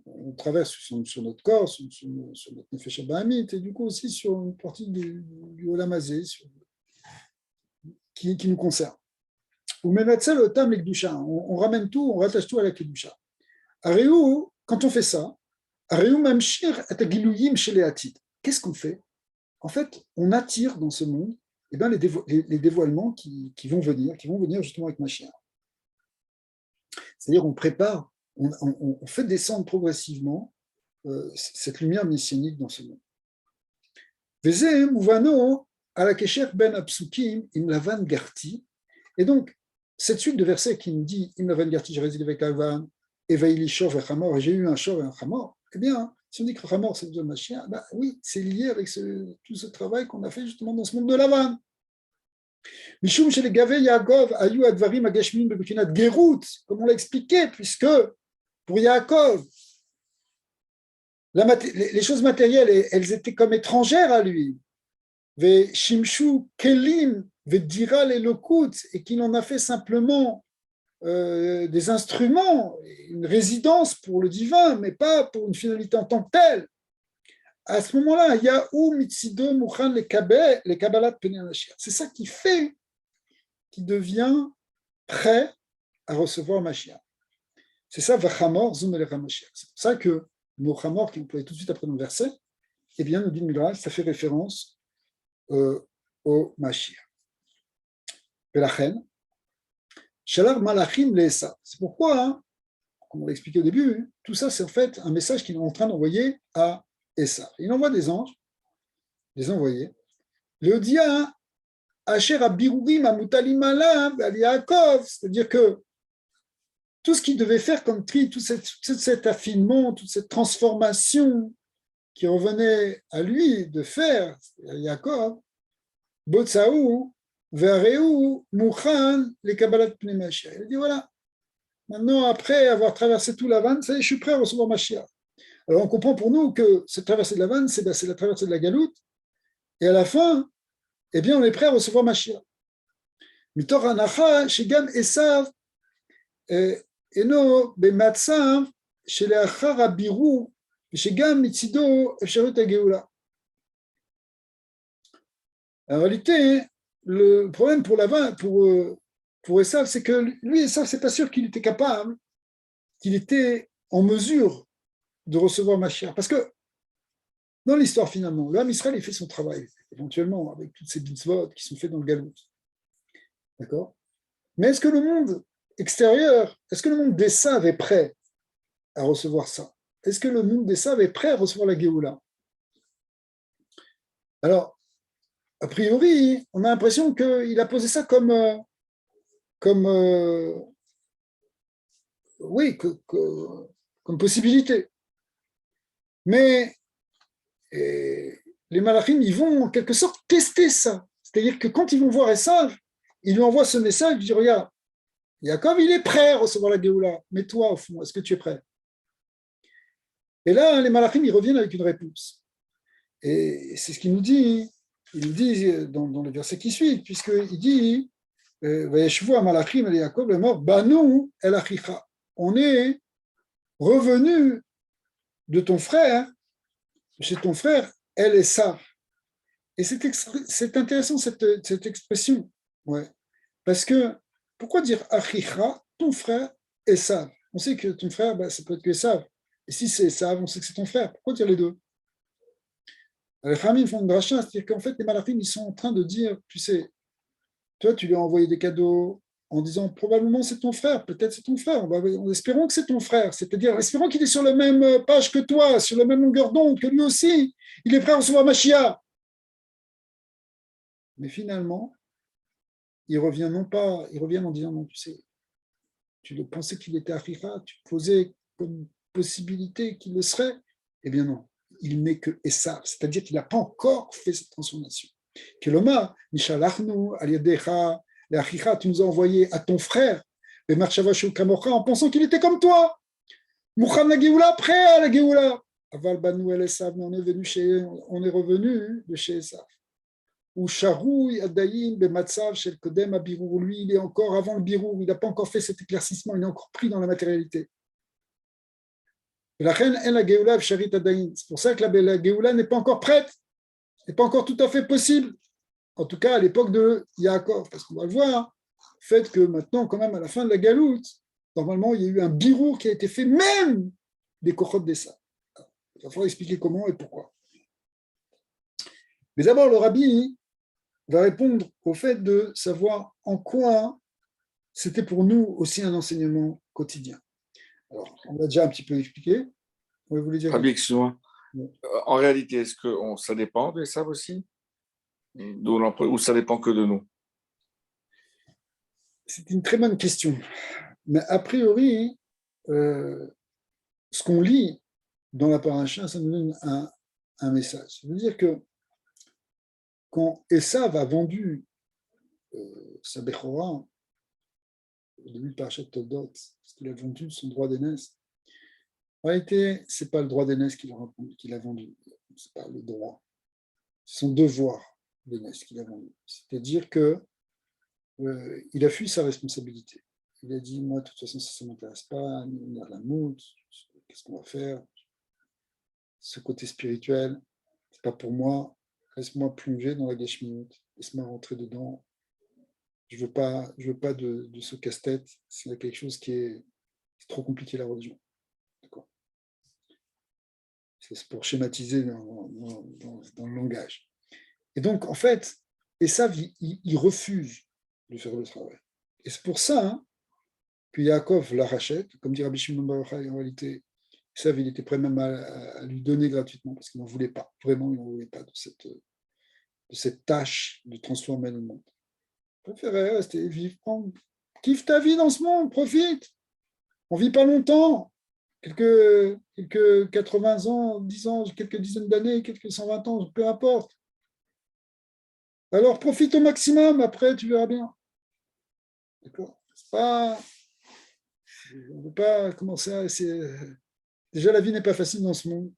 Speaker 1: On traverse sur notre corps, sur notre nefesh habahamit, et du coup aussi sur une partie du olam hazé qui nous concerne. On ramène tout, on rattache tout à la kedusha. Quand on fait ça, qu'est-ce qu'on fait? En fait, on attire dans ce monde les dévoilements qui vont venir justement avec Mashiach. C'est-à-dire on prépare, on fait descendre progressivement cette lumière messianique dans ce monde. Et donc, cette suite de versets qui nous dit Im lavan garti, j'ai résidé avec Lavan, et vaïli shor et chamor, et j'ai eu un shor et un chamor, eh bien, si on dit que chamor c'est le Mashiach, bah oui, c'est lié avec tout ce travail qu'on a fait justement dans ce monde de Lavan. Mishum chez les Gavé Yaakov, Ayu Advarim Agashmin Bebkinat Gerut, comme on l'a expliqué, puisque pour Yaakov, les choses matérielles, elles étaient comme étrangères à lui. Ve Shimshu Kelim, Ve Dira Lelokut, et qu'il en a fait simplement des instruments, une résidence pour le divin, mais pas pour une finalité en tant que telle. À ce moment-là, Yahou Mitsido Mouchan les Kabbalat Pnei Mashiach. C'est ça qui fait qu'il devient prêt à recevoir Mashiach. C'est ça, Vachamor Zumel Mashiach. C'est pour ça que le mot Chamor, qui est employé tout de suite après dans le verset, eh bien, nous dit le Midrash, ça fait référence au Mashiach. Et la reine, Shalar Malachim Leesa. C'est pourquoi, comme on l'a expliqué au début, tout ça, c'est en fait un message qu'il est en train d'envoyer à Esa. Il envoie des anges, des envoyés. Le dia Asher Abirurim Amutalim Alav Al Yaakov, c'est-à-dire que tout ce qu'il devait faire comme tri, tout cet affinement, toute cette transformation qui revenait à lui de faire, à Yaakov, Botsaou, Vereu, Mouchan, les Kabbalat Pnei Mashiach. Il dit voilà, maintenant après avoir traversé tout la vanne, ça y est, je suis prêt à recevoir Mashiach. Alors on comprend pour nous que cette traversée de la vanne, c'est la traversée de la galoute, et à la fin, eh bien on est prêt à recevoir Mashiach. Mitor Anacha, Shigam Esav, Eno Bematsav, chez les Achar Abiru, Chez Gam, Mitzido, Efsharut Ageoula. En réalité, le problème pour Esav, c'est que lui, Esav, c'est pas sûr qu'il était capable, qu'il était en mesure de recevoir Mashiach. Parce que dans l'histoire, finalement, l'homme Israël, il fait son travail, éventuellement, avec toutes ces mitzvot qui sont faites dans le Galout. D'accord? Mais est-ce que le monde extérieur, est-ce que le monde d'Esav est prêt à recevoir ça? Est-ce que le monde d'Esav est prêt à recevoir la Géoula? Alors, a priori, on a l'impression qu'il a posé ça comme oui, comme possibilité. Mais les malachim, ils vont en quelque sorte tester ça. C'est-à-dire que quand ils vont voir Esav, ils lui envoient ce message, ils disent, regarde, Yaakov, il est prêt à recevoir la Géoula, mais toi, au fond, est-ce que tu es prêt? Et là, les malachim, ils reviennent avec une réponse. Et c'est ce qu'il nous dit, il nous dit dans le verset qui suit, puisqu'il dit, Vayeshevu malachim el Yaakov, le mort, Banu el achicha. On est revenu de ton frère, chez ton frère, El Esav. Et c'est intéressant cette expression, ouais. Parce que, pourquoi dire achicha, ton frère, Esav? On sait que ton frère, ça peut être que Esav. Et si c'est Esav, on sait que c'est ton frère. Pourquoi dire les deux? Les familles font une dracha, c'est-à-dire qu'en fait, les malachim, ils sont en train de dire, tu sais, toi, tu lui as envoyé des cadeaux en disant probablement c'est ton frère, peut-être c'est ton frère, en espérant que c'est ton frère, c'est-à-dire espérant qu'il est sur la même page que toi, sur la même longueur d'onde, que lui aussi, il est prêt à recevoir Mashiach. Mais finalement, il revient non pas, il revient en disant non, tu sais, tu pensais qu'il était Achicha, tu posais comme possibilité qu'il le serait, eh bien non, il n'est que Esav, c'est-à-dire qu'il n'a pas encore fait cette transformation. Que l'Oma, Nishalachnu, Aliadecha, l'Achicha, tu nous as envoyé à ton frère, le Marchavashu Kamocha, en pensant qu'il était comme toi. Moucham la Géoula, prêt à la Géoula. Aval Banu el Esav, mais on est revenu de chez Esav. Ou Sharouy Adaïm Bematsav chez le Kodem Abirou. Lui, il est encore avant le Birour, il n'a pas encore fait cet éclaircissement, il est encore pris dans la matérialité. La reine est la Géoula Sharit Adaïm. C'est pour ça que la Géoula n'est pas encore prête, n'est pas encore tout à fait possible. En tout cas, à l'époque de Yaakov, parce qu'on va le voir, le fait que maintenant, quand même, à la fin de la Galoute, normalement, il y a eu un birour qui a été fait même des Kochot d'Essa. Il va falloir expliquer comment et pourquoi. Mais d'abord, le rabbi va répondre au fait de savoir en quoi c'était pour nous aussi un enseignement quotidien. Alors, on l'a déjà un petit peu expliqué. Vous voulez dire
Speaker 2: Rabbi, excuse-moi.
Speaker 1: Ouais.
Speaker 2: En réalité, est-ce que ça dépend de ça aussi? Ou ça dépend que de nous?
Speaker 1: C'est une très bonne question. Mais a priori, ce qu'on lit dans la paracha, ça nous donne un message. Ça veut dire que quand Esav a vendu sa Bechora, au début de Parashat Toldot, parce qu'il a vendu son droit d'aînesse, en réalité, ce n'est pas le droit d'aînesse qu'il a vendu, ce n'est pas le droit, c'est son devoir d'aînesse qu'il a vendu. C'est-à-dire que il a fui sa responsabilité. Il a dit, moi, de toute façon, ça ne m'intéresse pas, ni à la moute, qu'est-ce qu'on va faire? Ce côté spirituel, c'est pas pour moi, laisse-moi plonger dans la gashmiout, laisse-moi rentrer dedans. Je veux pas de ce casse-tête, c'est quelque chose qui est trop compliqué, la religion. D'accord. C'est pour schématiser dans le langage. Et donc, en fait, Esav, il refuse de faire le travail. Et c'est pour ça que Yaakov la rachète, comme dit Rabbi Shimon bar Yochai, en réalité, Esav, il était prêt même à lui donner gratuitement, parce qu'il n'en voulait pas. Vraiment, il n'en voulait pas de cette tâche de transformer le monde. Il préférait rester vivre, kiffe ta vie dans ce monde, profite. On ne vit pas longtemps, quelques 80 ans, 10 ans, quelques dizaines d'années, quelques 120 ans, peu importe. Alors profite au maximum, après tu verras bien. D'accord. C'est pas, on ne veut pas commencer à essayer. Déjà, la vie n'est pas facile dans ce monde.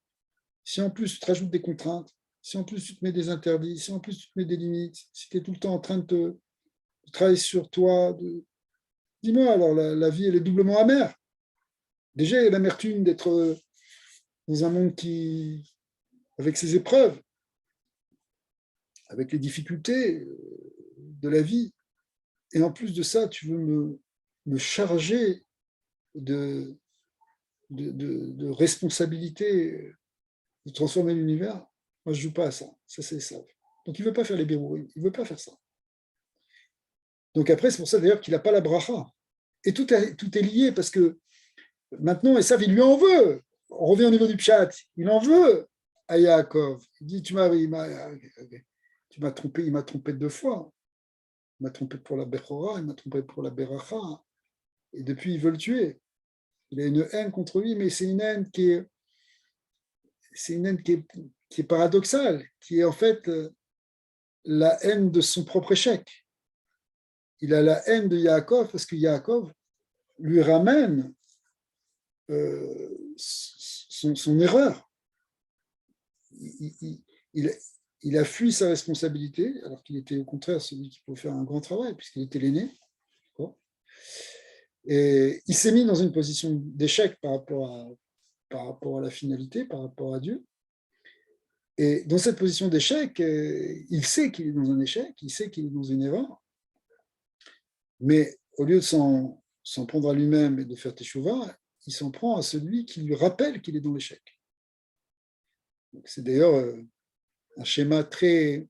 Speaker 1: Si en plus tu te rajoutes des contraintes, si en plus tu te mets des interdits, si en plus tu te mets des limites, si tu es tout le temps en train de travailler sur toi, dis-moi, alors la vie, elle est doublement amère. Déjà, il y a l'amertume d'être dans un monde avec ses épreuves, avec les difficultés de la vie. Et en plus de ça, tu veux me charger de responsabilité de transformer l'univers. Moi, je ne joue pas à ça. Ça, c'est ça. Donc, il ne veut pas faire les bérourim. Il ne veut pas faire ça. Donc, après, c'est pour ça d'ailleurs qu'il n'a pas la bracha. Et tout est lié parce que maintenant, Esav, il lui en veut. On revient au niveau du pshat. Il en veut à Yaakov. Il dit, tu m'as trompé, il m'a trompé 2 fois. Il m'a trompé pour la Bechora, il m'a trompé pour la Beracha. Et depuis, il veut le tuer. Il a une haine contre lui, mais c'est une haine qui est paradoxale, qui est en fait la haine de son propre échec. Il a la haine de Yaakov parce que Yaakov lui ramène son erreur. Il a fui sa responsabilité, alors qu'il était au contraire celui qui pouvait faire un grand travail, puisqu'il était l'aîné. Et il s'est mis dans une position d'échec par rapport à la finalité, par rapport à Dieu. Et dans cette position d'échec, il sait qu'il est dans un échec, il sait qu'il est dans une erreur, mais au lieu de s'en prendre à lui-même et de faire teshuva, il s'en prend à celui qui lui rappelle qu'il est dans l'échec. C'est d'ailleurs un schéma très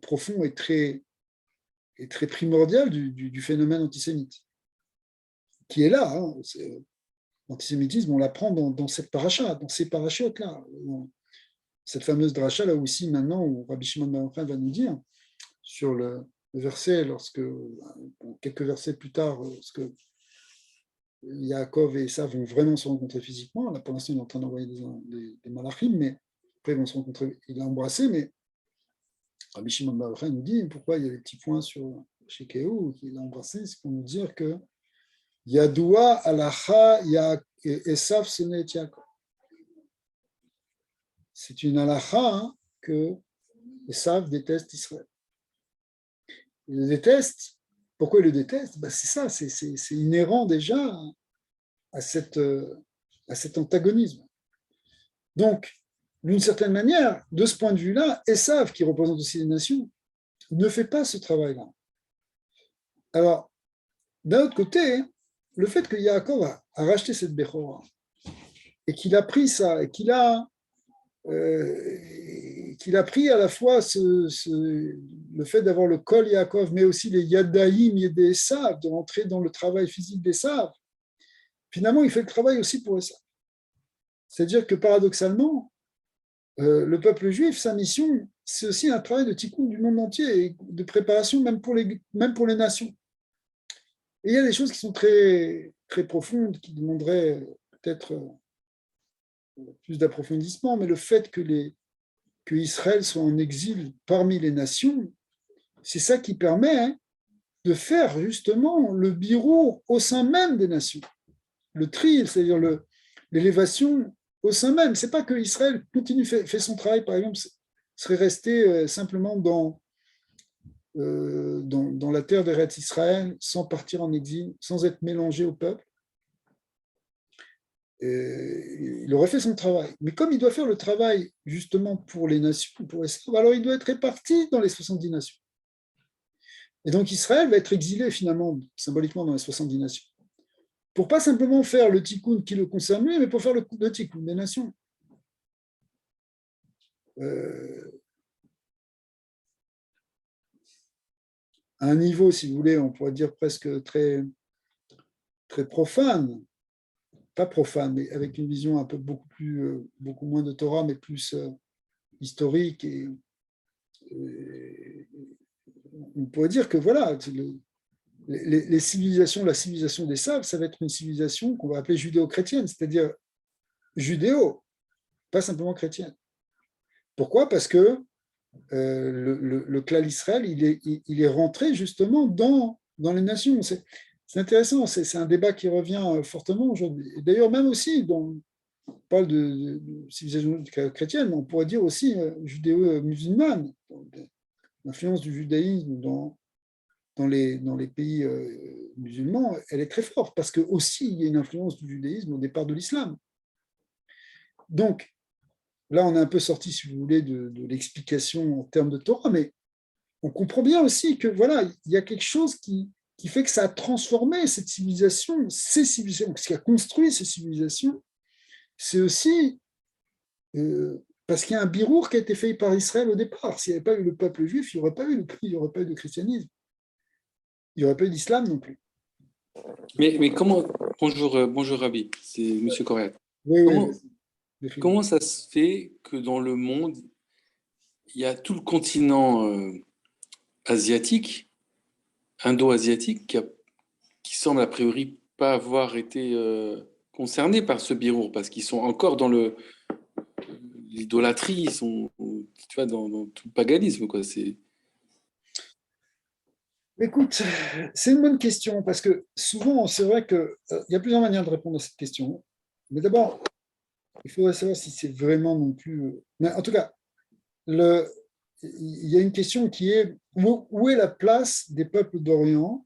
Speaker 1: profond et très primordial du phénomène antisémite, qui est là. Hein. L'antisémitisme, on l'apprend dans cette paracha, dans ces parachutes-là. Cette fameuse dracha, là aussi, maintenant, où Rabbi Shimon ben Yochai va nous dire, sur le verset, quelques versets plus tard, lorsque Yaakov et Esav vont vraiment se rencontrer physiquement. Là, pour l'instant, il est en train d'envoyer des malachim, mais après, ils vont se rencontrer. Il l'a embrassé, mais Rabbi Shimon ben Yochai nous dit pourquoi il y a des petits points chez Kéhou, qu'il a embrassé, c'est pour nous dire que Yadoua alacha Esav senet Yaakov. C'est une alacha que Esav déteste Israël. Il le déteste. Pourquoi il le déteste? C'est ça, c'est inhérent déjà à cet antagonisme. Donc, d'une certaine manière, de ce point de vue-là, Esav, qui représente aussi les nations, ne fait pas ce travail-là. Alors, d'un autre côté, le fait que Yaakov a racheté cette Bechora et qu'il a pris ça, et qu'il a pris à la fois le fait d'avoir le Kol Yaakov, mais aussi les Yadaïm Yedé Esav, de rentrer dans le travail physique d'Esav, finalement, il fait le travail aussi pour Esav. C'est-à-dire que paradoxalement, le peuple juif, sa mission, c'est aussi un travail de tikkun du monde entier, et de préparation même pour les nations. Et il y a des choses qui sont très, très profondes, qui demanderaient peut-être plus d'approfondissement, mais le fait que Israël soit en exil parmi les nations, c'est ça qui permet de faire justement le birur au sein même des nations. Le tri, c'est-à-dire l'élévation au sein même. C'est pas que Israël continue, fait son travail, par exemple, serait resté simplement dans la terre d'Eretz Israël, sans partir en exil, sans être mélangé au peuple. Il aurait fait son travail. Mais comme il doit faire le travail justement pour les nations, pour Esav, alors il doit être réparti dans les 70 nations. Et donc Israël va être exilé finalement, symboliquement, dans les 70 nations. Pour pas simplement faire le tikkun qui le concerne lui, mais pour faire le tikkun des nations. À un niveau, si vous voulez, on pourrait dire presque très, très profane, pas profane, mais avec une vision un peu beaucoup moins de Torah, mais plus historique. Et on pourrait dire que voilà, les civilisations, la civilisation des Saves, ça va être une civilisation qu'on va appeler judéo-chrétienne, c'est-à-dire judéo, pas simplement chrétienne. Pourquoi? Parce que le clan Israël, il est rentré justement dans les nations. C'est intéressant, c'est un débat qui revient fortement aujourd'hui. Et d'ailleurs, même aussi, on parle de civilisation chrétienne, mais on pourrait dire aussi judéo-musulmane, l'influence du judaïsme dans les pays musulmans, elle est très forte, parce que aussi il y a une influence du judaïsme au départ de l'islam. Donc, là, on est un peu sorti, si vous voulez, de l'explication en termes de Torah, mais on comprend bien aussi que voilà, il y a quelque chose qui fait que ça a transformé cette civilisation, ces civilisations, ce qui a construit ces civilisations, c'est aussi parce qu'il y a un birour qui a été fait par Israël au départ. S'il n'y avait pas eu le peuple juif, il n'y aurait pas eu de christianisme, il n'y aurait pas eu d'islam non plus.
Speaker 3: Mais comment... Bonjour, bonjour Rabbi, c'est Monsieur Correa.
Speaker 1: Oui,
Speaker 3: Comment,
Speaker 1: oui.
Speaker 3: comment ça se fait que dans le monde, il y a tout le continent asiatique, indo-asiatique, qui semble a priori pas avoir été concerné par ce birour, parce qu'ils sont encore dans l'idolâtrie, ils sont, tu vois, dans tout le paganisme, quoi.
Speaker 1: Écoute, c'est une bonne question parce que souvent, c'est vrai qu'il y a plusieurs manières de répondre à cette question. Mais d'abord, il faudrait savoir si c'est vraiment non plus. Mais en tout cas, il y a une question qui est où est la place des peuples d'Orient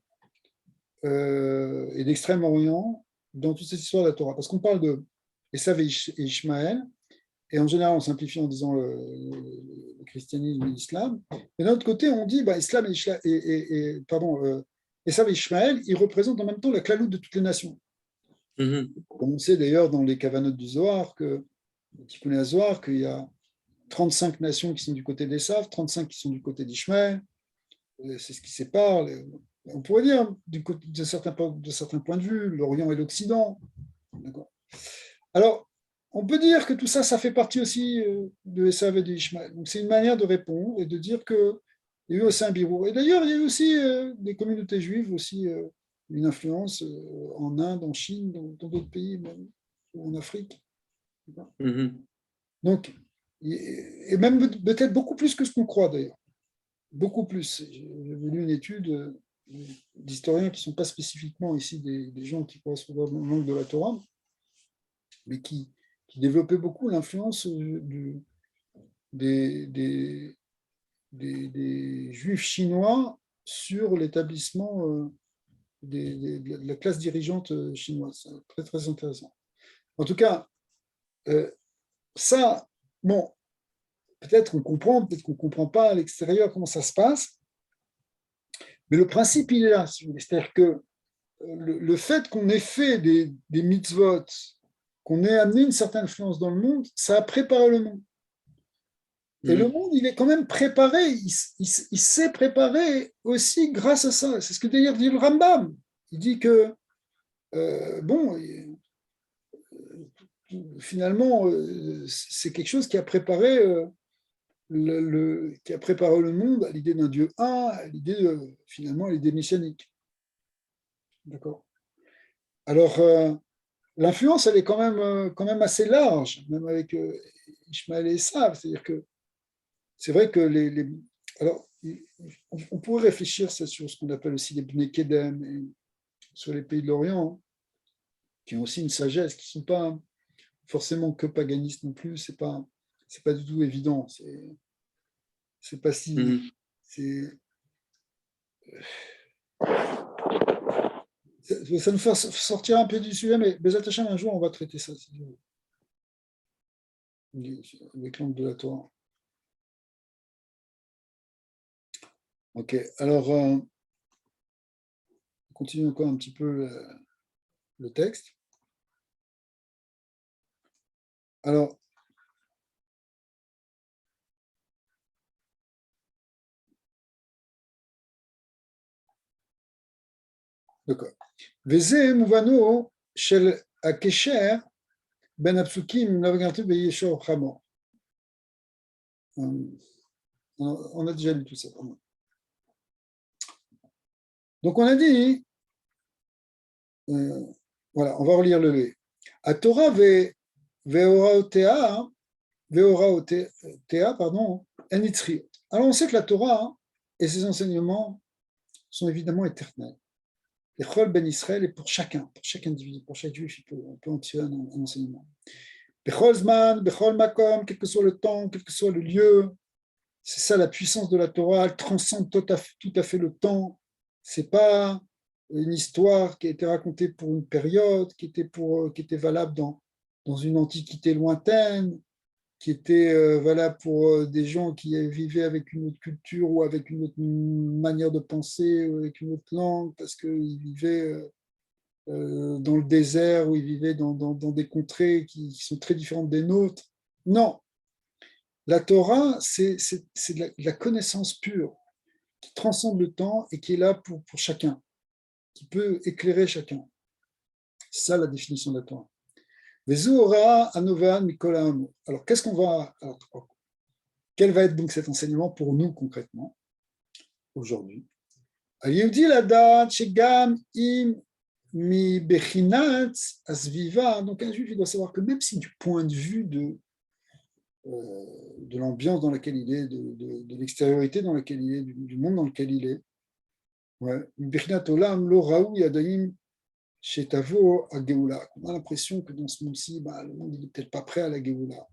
Speaker 1: et d'Extrême-Orient dans toute cette histoire de la Torah? Parce qu'on parle de Esav et Ishmaël, et en général, on simplifie en disant le christianisme et l'islam. Mais d'un autre côté, on dit islam Esav et Ishmaël, ils représentent en même temps la claloute de toutes les nations. Comme on sait d'ailleurs dans les cavanotes du Zohar, Tikkun Zohar, qu'il y a 35 nations qui sont du côté d'Esav, 35 qui sont du côté d'Ishmaël. C'est ce qui sépare. On pourrait dire, de certains points de vue, l'Orient et l'Occident. Alors, on peut dire que tout ça, ça fait partie aussi de Esav et d'Ishmaël. Donc, c'est une manière de répondre et de dire qu'il y a eu aussi un birour. Et d'ailleurs, il y a eu aussi des communautés juives, aussi une influence en Inde, en Chine, dans d'autres pays, même, ou en Afrique. Donc, et même peut-être beaucoup plus que ce qu'on croit d'ailleurs. Beaucoup plus. J'ai lu une étude d'historiens qui ne sont pas spécifiquement ici des gens qui correspondent au langue de la Torah, mais qui développaient beaucoup l'influence des juifs chinois sur l'établissement de la classe dirigeante chinoise. C'est très, très intéressant. En tout cas, ça, bon, peut-être qu'on comprend, peut-être qu'on ne comprend pas à l'extérieur comment ça se passe, mais le principe, il est là. C'est-à-dire que le fait qu'on ait fait des mitzvot, qu'on ait amené une certaine influence dans le monde, ça a préparé le monde. Et le monde, il est quand même préparé, il s'est préparé aussi grâce à ça. C'est ce que d'ailleurs dit le Rambam. Il dit que, finalement, c'est quelque chose qui a préparé le monde à l'idée d'un Dieu un, à l'idée, finalement, à l'idée messianique. D'accord. Alors, l'influence, elle est quand même assez large, même avec Ishmaël et Esav. C'est-à-dire que c'est vrai que alors, on pourrait réfléchir sur ce qu'on appelle aussi les Bnei Kedem, et sur les pays de l'Orient, qui ont aussi une sagesse, qui ne sont pas forcément que paganistes non plus. C'est pas du tout évident. C'est pas si. Ça nous fait sortir un peu du sujet, mais Bezat Hashem, un jour, on va traiter ça, si vous voulez, avec l'angle de la Torah. Ok, alors, on continue encore un petit peu le texte. Alors, d'accord. Veze muvano shel akesher ben apsukim l'avgantu beyeshor chamor. On a déjà lu tout ça. Donc, on a dit, voilà, on va relire le lait. A Torah veoraotea, pardon, enitzriot. Alors, on sait que la Torah et ses enseignements sont évidemment éternels. Les chol ben Israël est pour chacun, pour chaque individu, pour chaque juif, on peut en tirer un enseignement. Bechol zman, bechol makom, quel que soit le temps, quel que soit le lieu, c'est ça la puissance de la Torah, elle transcende tout à fait le temps. C'est pas une histoire qui a été racontée pour une période, qui était valable dans une antiquité lointaine, qui était valable pour des gens qui vivaient avec une autre culture ou avec une autre manière de penser ou avec une autre langue, parce qu'ils vivaient dans le désert ou ils vivaient dans des contrées qui sont très différentes des nôtres. Non, la Torah, c'est de la connaissance pure qui transcende le temps et qui est là pour chacun, qui peut éclairer chacun. C'est ça la définition de la Torah. Alors, qu'est-ce qu'on va. Alors, quel va être donc cet enseignement pour nous concrètement aujourd'hui? Donc, un juif, il doit savoir que même si du point de vue de l'ambiance dans laquelle il est, de l'extériorité dans laquelle il est, du monde dans lequel il est, ouais, on a l'impression que dans ce monde-ci, le monde n'est peut-être pas prêt à la Géoula.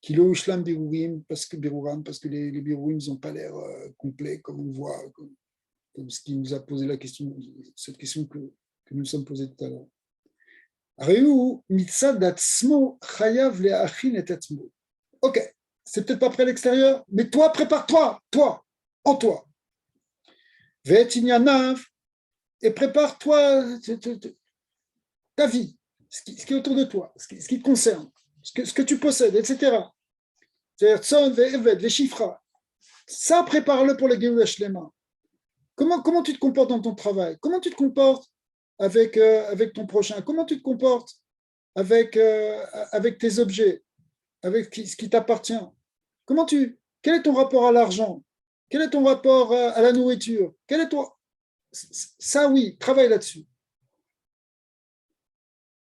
Speaker 1: Kilo Ushlam Birurim, parce que les Birurim n'ont pas l'air complets, comme on voit, comme ce qui nous a posé la question, cette question que nous nous sommes posée tout à l'heure. Ok, c'est peut-être pas prêt à l'extérieur, mais toi, prépare-toi, toi, en toi. Et prépare-toi ta vie, ce qui est autour de toi, ce qui te concerne, ce que tu possèdes, etc. C'est-à-dire, Tson, Ve'eved, Ve'shifra. Ça, prépare-le pour la Géoula Shlema. Comment tu te comportes dans ton travail? Comment tu te comportes avec ton prochain? Comment tu te comportes avec tes objets, avec ce qui t'appartient? Quel est ton rapport à l'argent? Quel est ton rapport à la nourriture? Ça, oui, travaille là-dessus.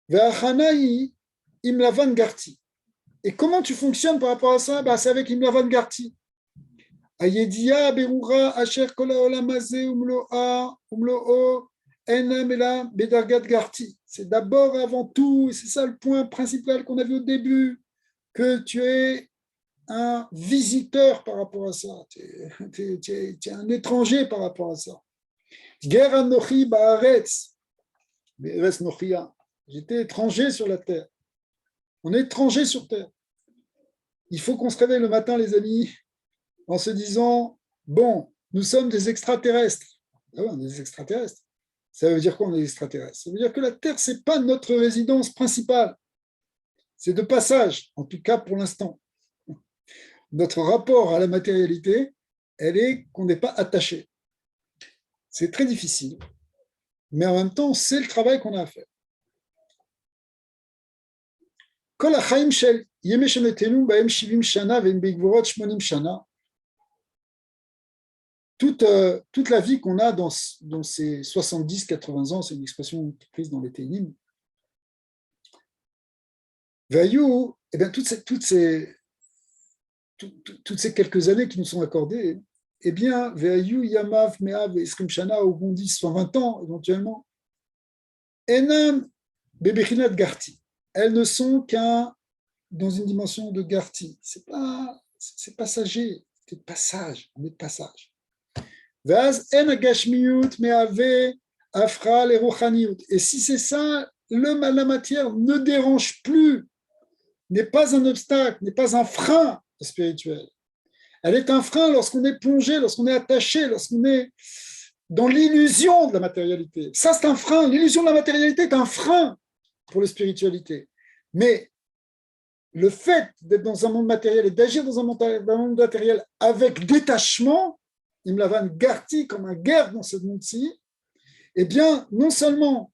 Speaker 1: Ve'achanaï imlavan garti. Et comment tu fonctionnes par rapport à ça? C'est avec imlavan garti. Ayedia berura asher kol haolam hazeh umlo'o enam ela bedargat garti. C'est d'abord, avant tout, et c'est ça le point principal qu'on a vu au début, que tu es un visiteur par rapport à ça. Tu es un étranger par rapport à ça. Ger anochi ba'aretz, be'eretz nochia. J'étais étranger sur la terre. On est étranger sur terre. Il faut qu'on se réveille le matin, les amis, en se disant, bon, nous sommes des extraterrestres. Ah ouais, on est des extraterrestres. Ça veut dire quoi, on est des extraterrestres? Ça veut dire que la Terre, ce n'est pas notre résidence principale. C'est de passage, en tout cas pour l'instant. Notre rapport à la matérialité, elle est qu'on n'est pas attaché. C'est très difficile, mais en même temps, c'est le travail qu'on a à faire. Kol hachaim shel yemei shenotenu b'hem 70 shana ve'hem beigvorot 80 shana. Toute la vie qu'on a dans ces 70-80 ans, c'est une expression prise dans les Télim. Vayu, eh bien, toutes ces quelques années qui nous sont accordées, eh bien, Vayu Yamav Meav Esrim Shana, au bon 10, 120 ans éventuellement, Enam Bebechinat Garti. Elles ne sont dans une dimension de Garti. C'est passager, c'est de passage, on est de passage. Et si c'est ça, la matière ne dérange plus, n'est pas un obstacle, n'est pas un frein spirituel. Elle est un frein lorsqu'on est plongé, lorsqu'on est attaché, lorsqu'on est dans l'illusion de la matérialité. Ça, c'est un frein. L'illusion de la matérialité est un frein pour la spiritualité. Mais le fait d'être dans un monde matériel et d'agir dans un monde matériel avec détachement, Imlavan Garti comme un guerre dans ce monde-ci, eh bien, non seulement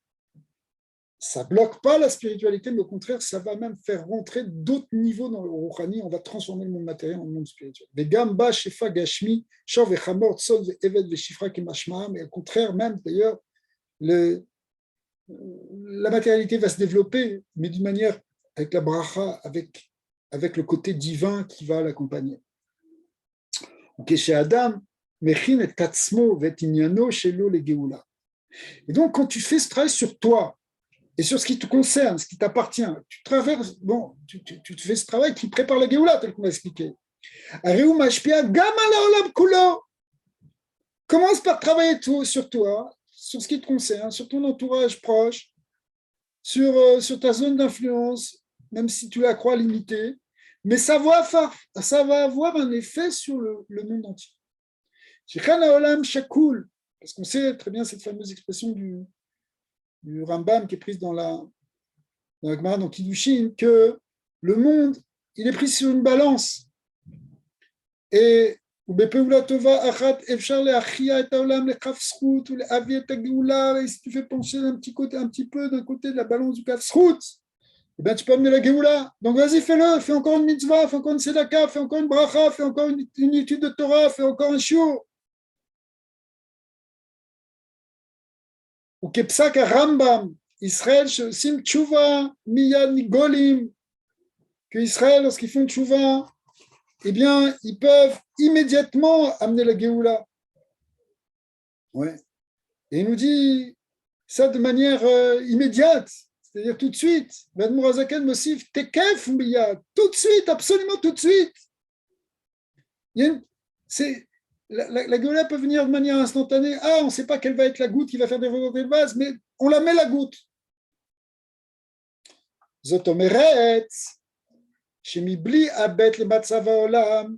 Speaker 1: ça ne bloque pas la spiritualité, mais au contraire, ça va même faire rentrer d'autres niveaux dans le Rouhani. On va transformer le monde matériel en monde spirituel. Mais au contraire, même d'ailleurs, la matérialité va se développer, mais d'une manière avec la bracha, avec le côté divin qui va l'accompagner. Chez Adam, et donc, quand tu fais ce travail sur toi et sur ce qui te concerne, ce qui t'appartient, tu fais ce travail qui prépare la Géoula, tel qu'on l'a expliqué. Commence par travailler sur toi, sur ce qui te concerne, sur ton entourage proche, sur ta zone d'influence, même si tu la crois limitée, mais ça va avoir un effet sur le monde entier. Parce qu'on sait très bien cette fameuse expression du Rambam qui est prise dans la Gemara, dans Kiddushin, que le monde, il est pris sur une balance. Et si tu fais pencher un petit peu d'un côté de la balance du kafsrout, eh bien, tu peux amener la Géoula. Donc vas-y, fais-le, fais encore une mitzvah, fais encore une sedaka, fais encore une bracha, fais encore une étude de Torah, fais encore un shiur. Ou kepsak Rambam, Israël, sim tchouva, miyad nigolim, que Israël, lorsqu'ils font tchouva, eh bien, ils peuvent immédiatement amener la Géoula. Ouais. Et il nous dit ça de manière immédiate, c'est-à-dire tout de suite. L'Admour Hazaken Mosif, tekef miyad, tout de suite, absolument tout de suite. La Géoula peut venir de manière instantanée. Ah, on ne sait pas quelle va être la goutte qui va faire développer de base, mais on la met la goutte. Zot omeret, שמבלי הבט למצב העולם,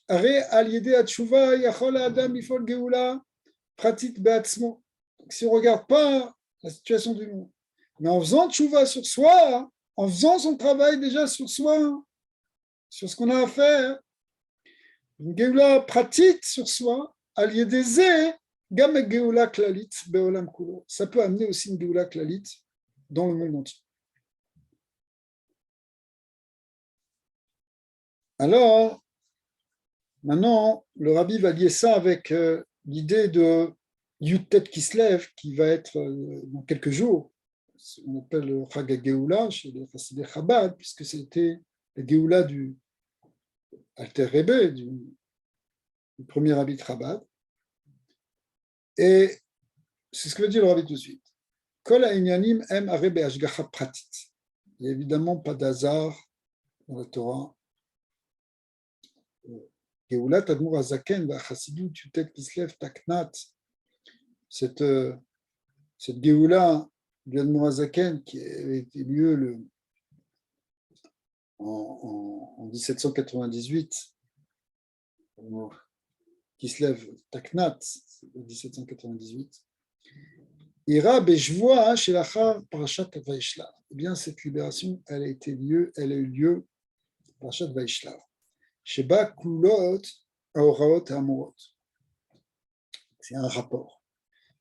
Speaker 1: הרי על ידי התשובה יכול האדם לפעול גאולה פרטית בעצמו. Si on ne regarde pas la situation du monde, mais en faisant tchouva sur soi, en faisant son travail déjà sur soi, sur ce qu'on a à faire, une גאולה pratique sur soi, על ידי זה, גם גאולה כללית בעולם כולו. Ça peut amener aussi une גאולה כללית dans le monde entier. Alors, maintenant, le rabbi va lier ça avec l'idée de Yud-Tet Kislev qui va être dans quelques jours. On appelle le Chag HaGeoula chez les Chassidei Chabad, puisque c'était la Geoula du Alter Rebbe, du premier rabbi de Chabad. Et c'est ce que veut dire le rabbi tout de suite. Kol ha'inyanim em hare be'ashgacha pratit. Il n'y a évidemment pas d'hasard dans la Torah. Géoulat Admour Hazaken Chassidut Yutet Kislev Taknat, cette Géoula du Admour Hazaken qui avait eu lieu en 1798, Kislev Taknat, 1798, Ira Beshvoa Shelachar Parashat Vaishlav. Eh bien, cette libération, elle a eu lieu Parashat Vaishlav. Sheba Kulot Aoraot Amorot. C'est un rapport.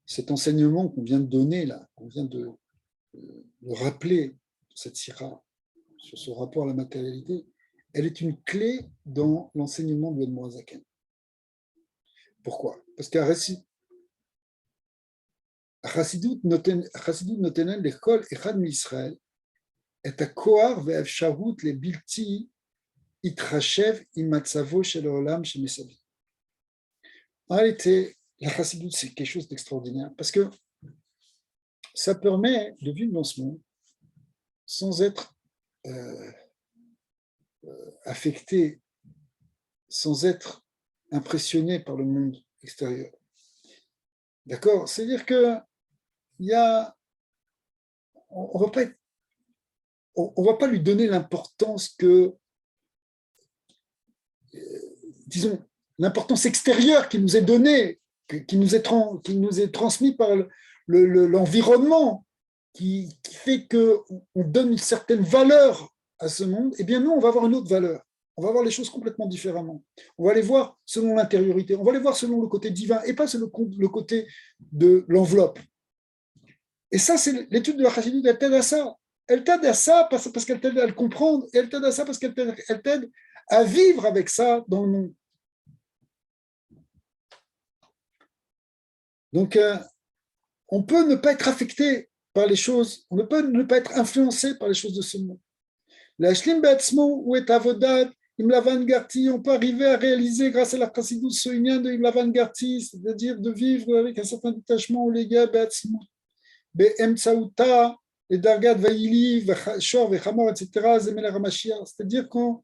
Speaker 1: Cet enseignement qu'on vient de donner là, qu'on vient de rappeler, cette sira, sur ce rapport à la matérialité, elle est une clé dans l'enseignement de l'Admour Hazaken. Pourquoi? Parce qu'à Chassidut notenen l'école Echad mi-Israël est à Kohar ve'efsharut le bilti Itrachev imatzavo shel olam shemesavi. En réalité, la chassidut, c'est quelque chose d'extraordinaire parce que ça permet de vivre dans ce monde sans être affecté, sans être impressionné par le monde extérieur. D'accord? C'est-à-dire que on va pas lui donner l'importance que disons, l'importance extérieure qui nous est donnée, qui nous est transmise par l'environnement, qui fait qu'on donne une certaine valeur à ce monde, eh bien nous, on va avoir une autre valeur. On va voir les choses complètement différemment. On va les voir selon l'intériorité, on va les voir selon le côté divin et pas selon le côté de l'enveloppe. Et ça, c'est l'étude de la Chassidut, elle t'aide à ça. Elle t'aide à ça parce qu'elle t'aide à le comprendre, et elle t'aide à ça parce qu'elle t'aide à vivre avec ça dans le monde. Donc, on peut ne pas être affecté par les choses, on ne peut ne pas être influencé par les choses de ce monde. L'ashlim be'atzmo ou et avodat imlavan garti, on peut arriver à réaliser grâce à la chassidut ce inyan de imlavan garti, c'est-à-dire de vivre avec un certain détachement au léga be'atzmo, be'emtsaouta, et dargad vaïli, shor, vechamor, etc., zemel ramashia, c'est-à-dire qu'on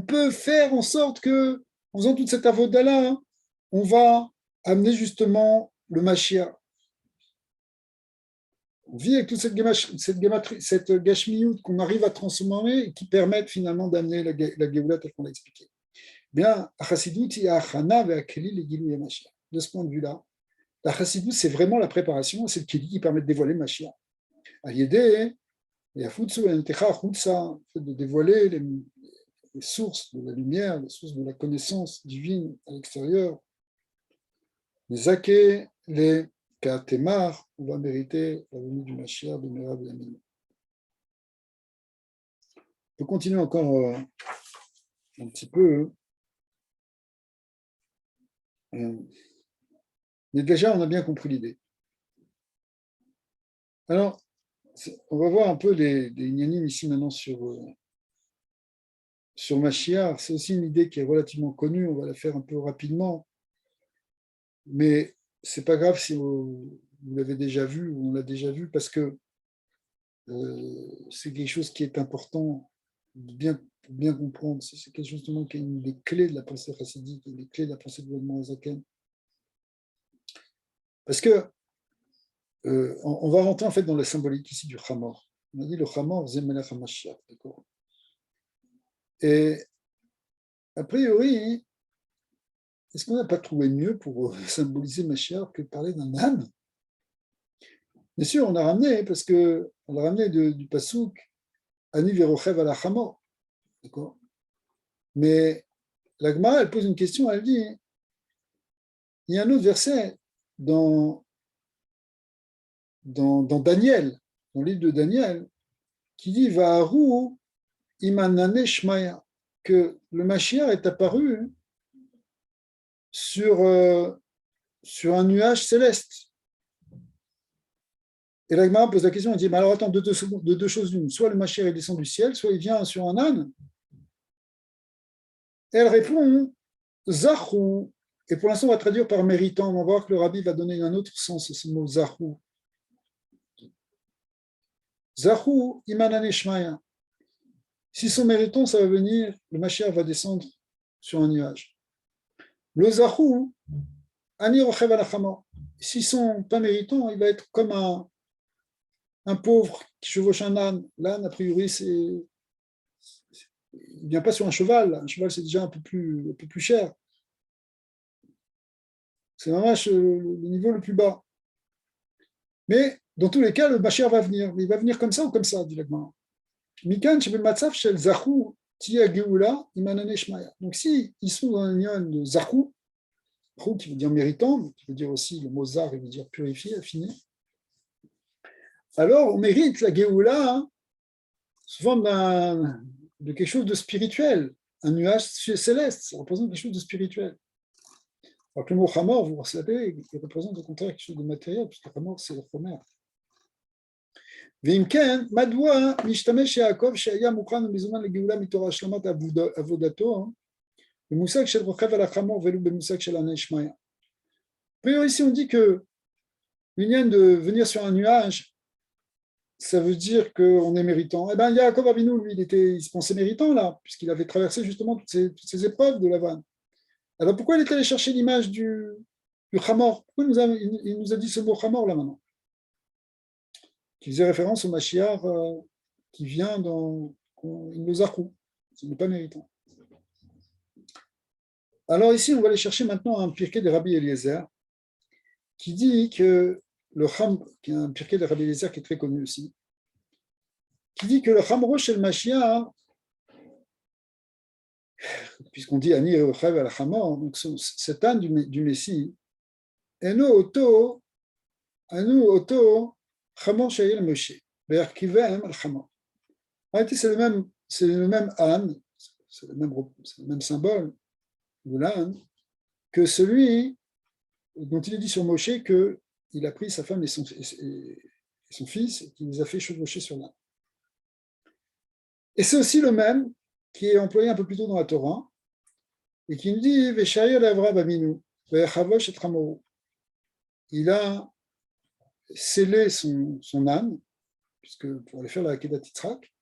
Speaker 1: peut faire en sorte que, en faisant toute cette avoda-là, on va amener justement le Mashiach. On vit avec toute cette gashmiout qu'on arrive à transformer et qui permettent finalement d'amener la Géoula telle qu'on l'a expliqué. Bien, la Chassidut, il y a Achana et Akeli, les Gilou et Mashiach. De ce point de vue-là, la Chassidut, c'est vraiment la préparation, c'est le Keli qui permet de dévoiler Mashiach. Ayédé, et Afutsu et Ntecha Chutsa, de dévoiler les sources de la lumière, les sources de la connaissance divine à l'extérieur. Les Aké, les Katemar, on va mériter la venue du Mashiach de Merav Yamin. On peut continuer encore un petit peu. Mais déjà, on a bien compris l'idée. Alors, on va voir un peu les ignanim ici maintenant sur Mashiach. C'est aussi une idée qui est relativement connue, on va la faire un peu rapidement. Mais c'est pas grave si vous l'avez déjà vu ou on l'a déjà vu, parce que c'est quelque chose qui est important de bien comprendre. C'est quelque chose justement qui est une des clés de la pensée chassidique, une des clés de la pensée de l'Admor Hazaken. Parce que on va rentrer en fait dans la symbolique ici du Chamor. On a dit le Chamor, c'est Melech HaMashiach, d'accord. Et a priori, est-ce qu'on n'a pas trouvé mieux pour symboliser Mashiach que de parler d'un âne? Bien sûr, on a ramené, parce qu'on l'a ramené du Passouk, Ani Verochev ala Chamor, d'accord. Mais la Gemara, elle pose une question, elle dit, il y a un autre verset dans Daniel, dans le livre de Daniel, qui dit Vaharu imanane shmaya, que le Mashiach est apparu sur un nuage céleste. Et la Gemara pose la question, elle dit, mais alors attends, de deux choses l'une, soit le Mashiach il descend du ciel, soit il vient sur un âne. Et elle répond, Zahou, et pour l'instant on va traduire par méritant, on va voir que le rabbi va donner un autre sens à ce mot Zahou. Zahou imanane shmaya. Si sont méritants, ça va venir, le Mashiach va descendre sur un nuage. Le Zahou, ani rochev ala chamor. S'ils sont pas méritants, il va être comme un pauvre qui chevauche un âne. L'âne, a priori, il ne vient pas sur un cheval. Un cheval, c'est déjà un peu plus cher. C'est vraiment le niveau le plus bas. Mais dans tous les cas, le Mashiach va venir. Mais il va venir comme ça ou comme ça, dit l'Agmara. Mikan shebel matzav shel zachou tia geoula imanane shmaya. Donc, si ils sont dans un union de zachou, qui veut dire méritant, qui veut dire aussi le mot zar, il veut dire purifié, affiné, alors on mérite la geoula sous forme de quelque chose de spirituel. Un nuage céleste, ça représente quelque chose de spirituel. Alors que le mot chamor, vous le savez, il représente au contraire quelque chose de matériel, puisque chamor, c'est le chomer. ואם כן, מדוע משתמש יעקב שהיה מוכן ומזומן לגאולה מתורה השלמת עבודתו במושג של רוכב על החמור ולא במושג של ענה שמיא. Puis ici on dit que l'union de venir sur un nuage, ça veut dire qu'on est méritant. Eh bien, Yaakov Avinu, lui, il se pensait méritant là, puisqu'il avait traversé justement toutes ces épreuves de la vanne. Alors pourquoi il est allé chercher l'image du Hamor? Pourquoi il nous a dit ce mot Hamor là maintenant? Qui faisait référence au Mashiach qui vient dans Inozaku. Ce n'est pas méritant. Alors ici, on va aller chercher maintenant un pirkei de Rabbi Eliezer qui dit que le Ham, qui est un pirkei de Rabbi Eliezer qui est très connu aussi, qui dit que le Hamro shel Mashiach, puisqu'on dit Ani Eochav al Hamor, donc cet âne du Messie, Eno Oto Hamor Shayel Moshe, Be'arkivem al Hamor. En réalité, c'est le même âne, c'est le même symbole de l'âne que celui dont il est dit sur Moshe qu'il a pris sa femme et son fils et qu'il les a fait chevaucher sur l'âne. Et c'est aussi le même qui est employé un peu plus tôt dans la Torah et qui nous dit Veshayel Avraham Avinu, Ve'chavosh et Hamoru. Il a scellé son âne, puisque pour aller faire la Akedat Yitzhak,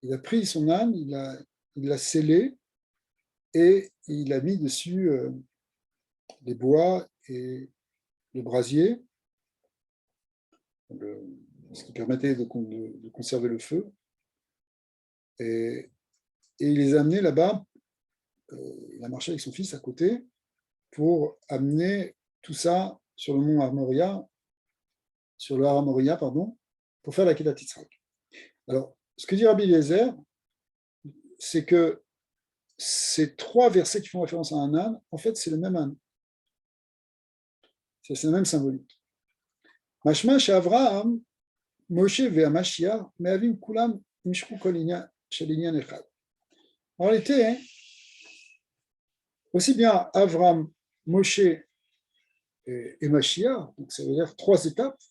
Speaker 1: il a pris son âne, il l'a scellé et il a mis dessus les bois et le brasier. ce qui permettait de conserver le feu. Et il les a amenés là-bas, il a marché avec son fils à côté pour amener tout ça sur le mont Armoria, sur le Har Moria, pardon, pour faire la Kedat Yitzhak. Alors, ce que dit Rabbi Eliezer, c'est que ces 3 versets qui font référence à un âne, en fait, c'est le même âne. C'est la même symbolique. Mashma Avraham, Moshe ve'Amashiach, me'avim kulam imshchu kol inyan shel inyan echad. En réalité, aussi bien Avram, Moshe et Mashiach, donc ça veut dire 3 étapes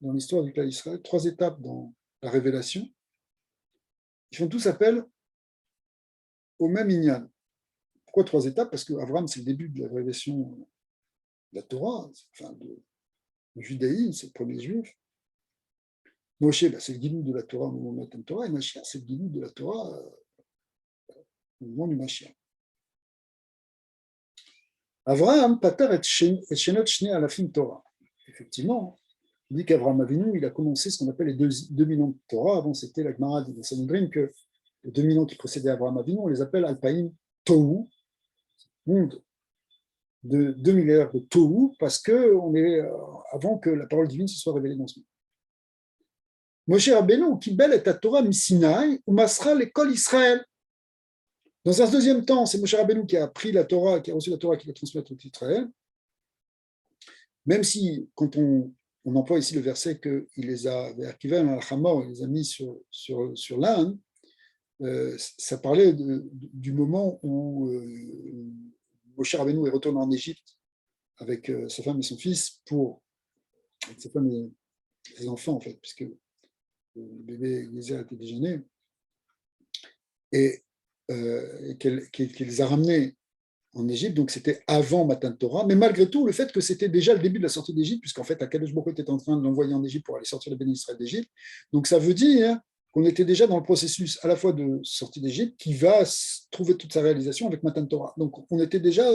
Speaker 1: dans l'histoire du Klal Israël, 3 étapes dans la révélation, ils font tous appel au même inyan. Pourquoi 3 étapes? Parce que Avram, c'est le début de la révélation de la Torah, enfin le judaïsme, c'est le premier juif. Moshe, c'est le guidou de la Torah au moment de Matan Torah, et Mashiach, c'est le guidou de la Torah au moment du Mashiach. Avraham patar et shenot shnei alafim Torah. Effectivement, il dit qu'Avraham Avinu, il a commencé ce qu'on appelle les 2000 ans de Torah. Avant, c'était la Gemara de Sanhedrin que les 2000 ans qui précédaient Avraham Avinu, on les appelle Alpaïm Tohu, monde de 2000 ères de Tohu, parce qu'on est avant que la parole divine se soit révélée dans ce monde. Moshe Rabbeinu, Kibel et Torah Misinaï, ou Masra l'école Israël. Dans un deuxième temps, c'est Moshe Rabbeinu qui a pris la Torah, qui a reçu la Torah, qui l'a transmise à tout Israël. Même si, quand on emploie ici le verset qu'il les a, il les a mis sur l'âne, ça parlait du moment où Moshe Rabbeinu est retourné en Égypte avec sa femme et son fils, avec sa femme et ses enfants, en fait, puisque le bébé Eliezer était déjà né, et qu'elle les a ramenés en Égypte, donc c'était avant Matan Torah, mais malgré tout, le fait que c'était déjà le début de la sortie d'Égypte, puisqu'en fait, Akadosh Baruch Hu était en train de l'envoyer en Égypte pour aller sortir les bénis Israël d'Égypte, donc ça veut dire qu'on était déjà dans le processus à la fois de sortie d'Égypte qui va trouver toute sa réalisation avec Matan Torah. Donc on était déjà,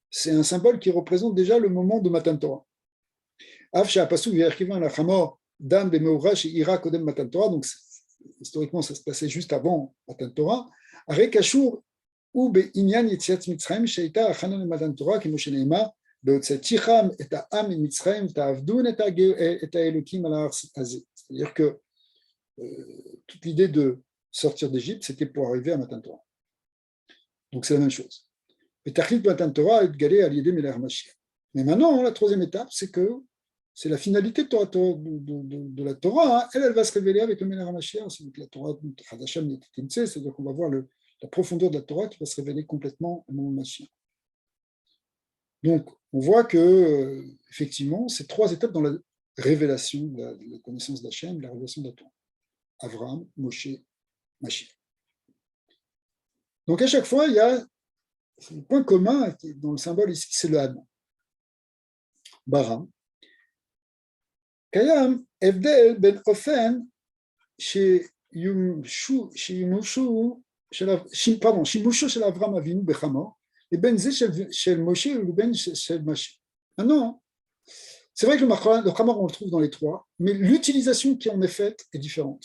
Speaker 1: c'est un symbole qui représente déjà le moment de Matan Torah. Donc historiquement, ça se passait juste avant Matan Torah. ou בעניין יציאת מצרים שהייתה הכנה למתן תורה כמו שנאמר בהוצאתיכם את העם ממצרים ותעבדון את האלוקים על הארץ הזה. C'est-à-dire que toute l'idée de sortir d'Égypte, c'était pour arriver à Matan Torah. Donc c'est la même chose. ותכלית מתן תורה התגלה על ידי מלך משיח. Mais maintenant, la troisième étape, c'est que c'est la finalité de la Torah, elle va se révéler avec le Melech HaMashiach, c'est la Torah Hadasham Netimtse, c'est-à-dire qu'on va voir la profondeur de la Torah qui va se révéler complètement au moment de Mashiach. Donc, on voit que, effectivement, c'est 3 étapes dans la révélation de la connaissance d'Hachem, la révélation de la Torah. Avraham, Moshe, Mashiach. Donc, à chaque fois, il y a un point commun dans le symbole ici, c'est le Hadman. Baram. קיים הבדל בין אופן שימושו של אברהם אבינו בחמור לבין זה של משה ולבין של משה. Maintenant, c'est vrai que le khamor, on le trouve dans les 3, mais l'utilisation qui en est faite est différente.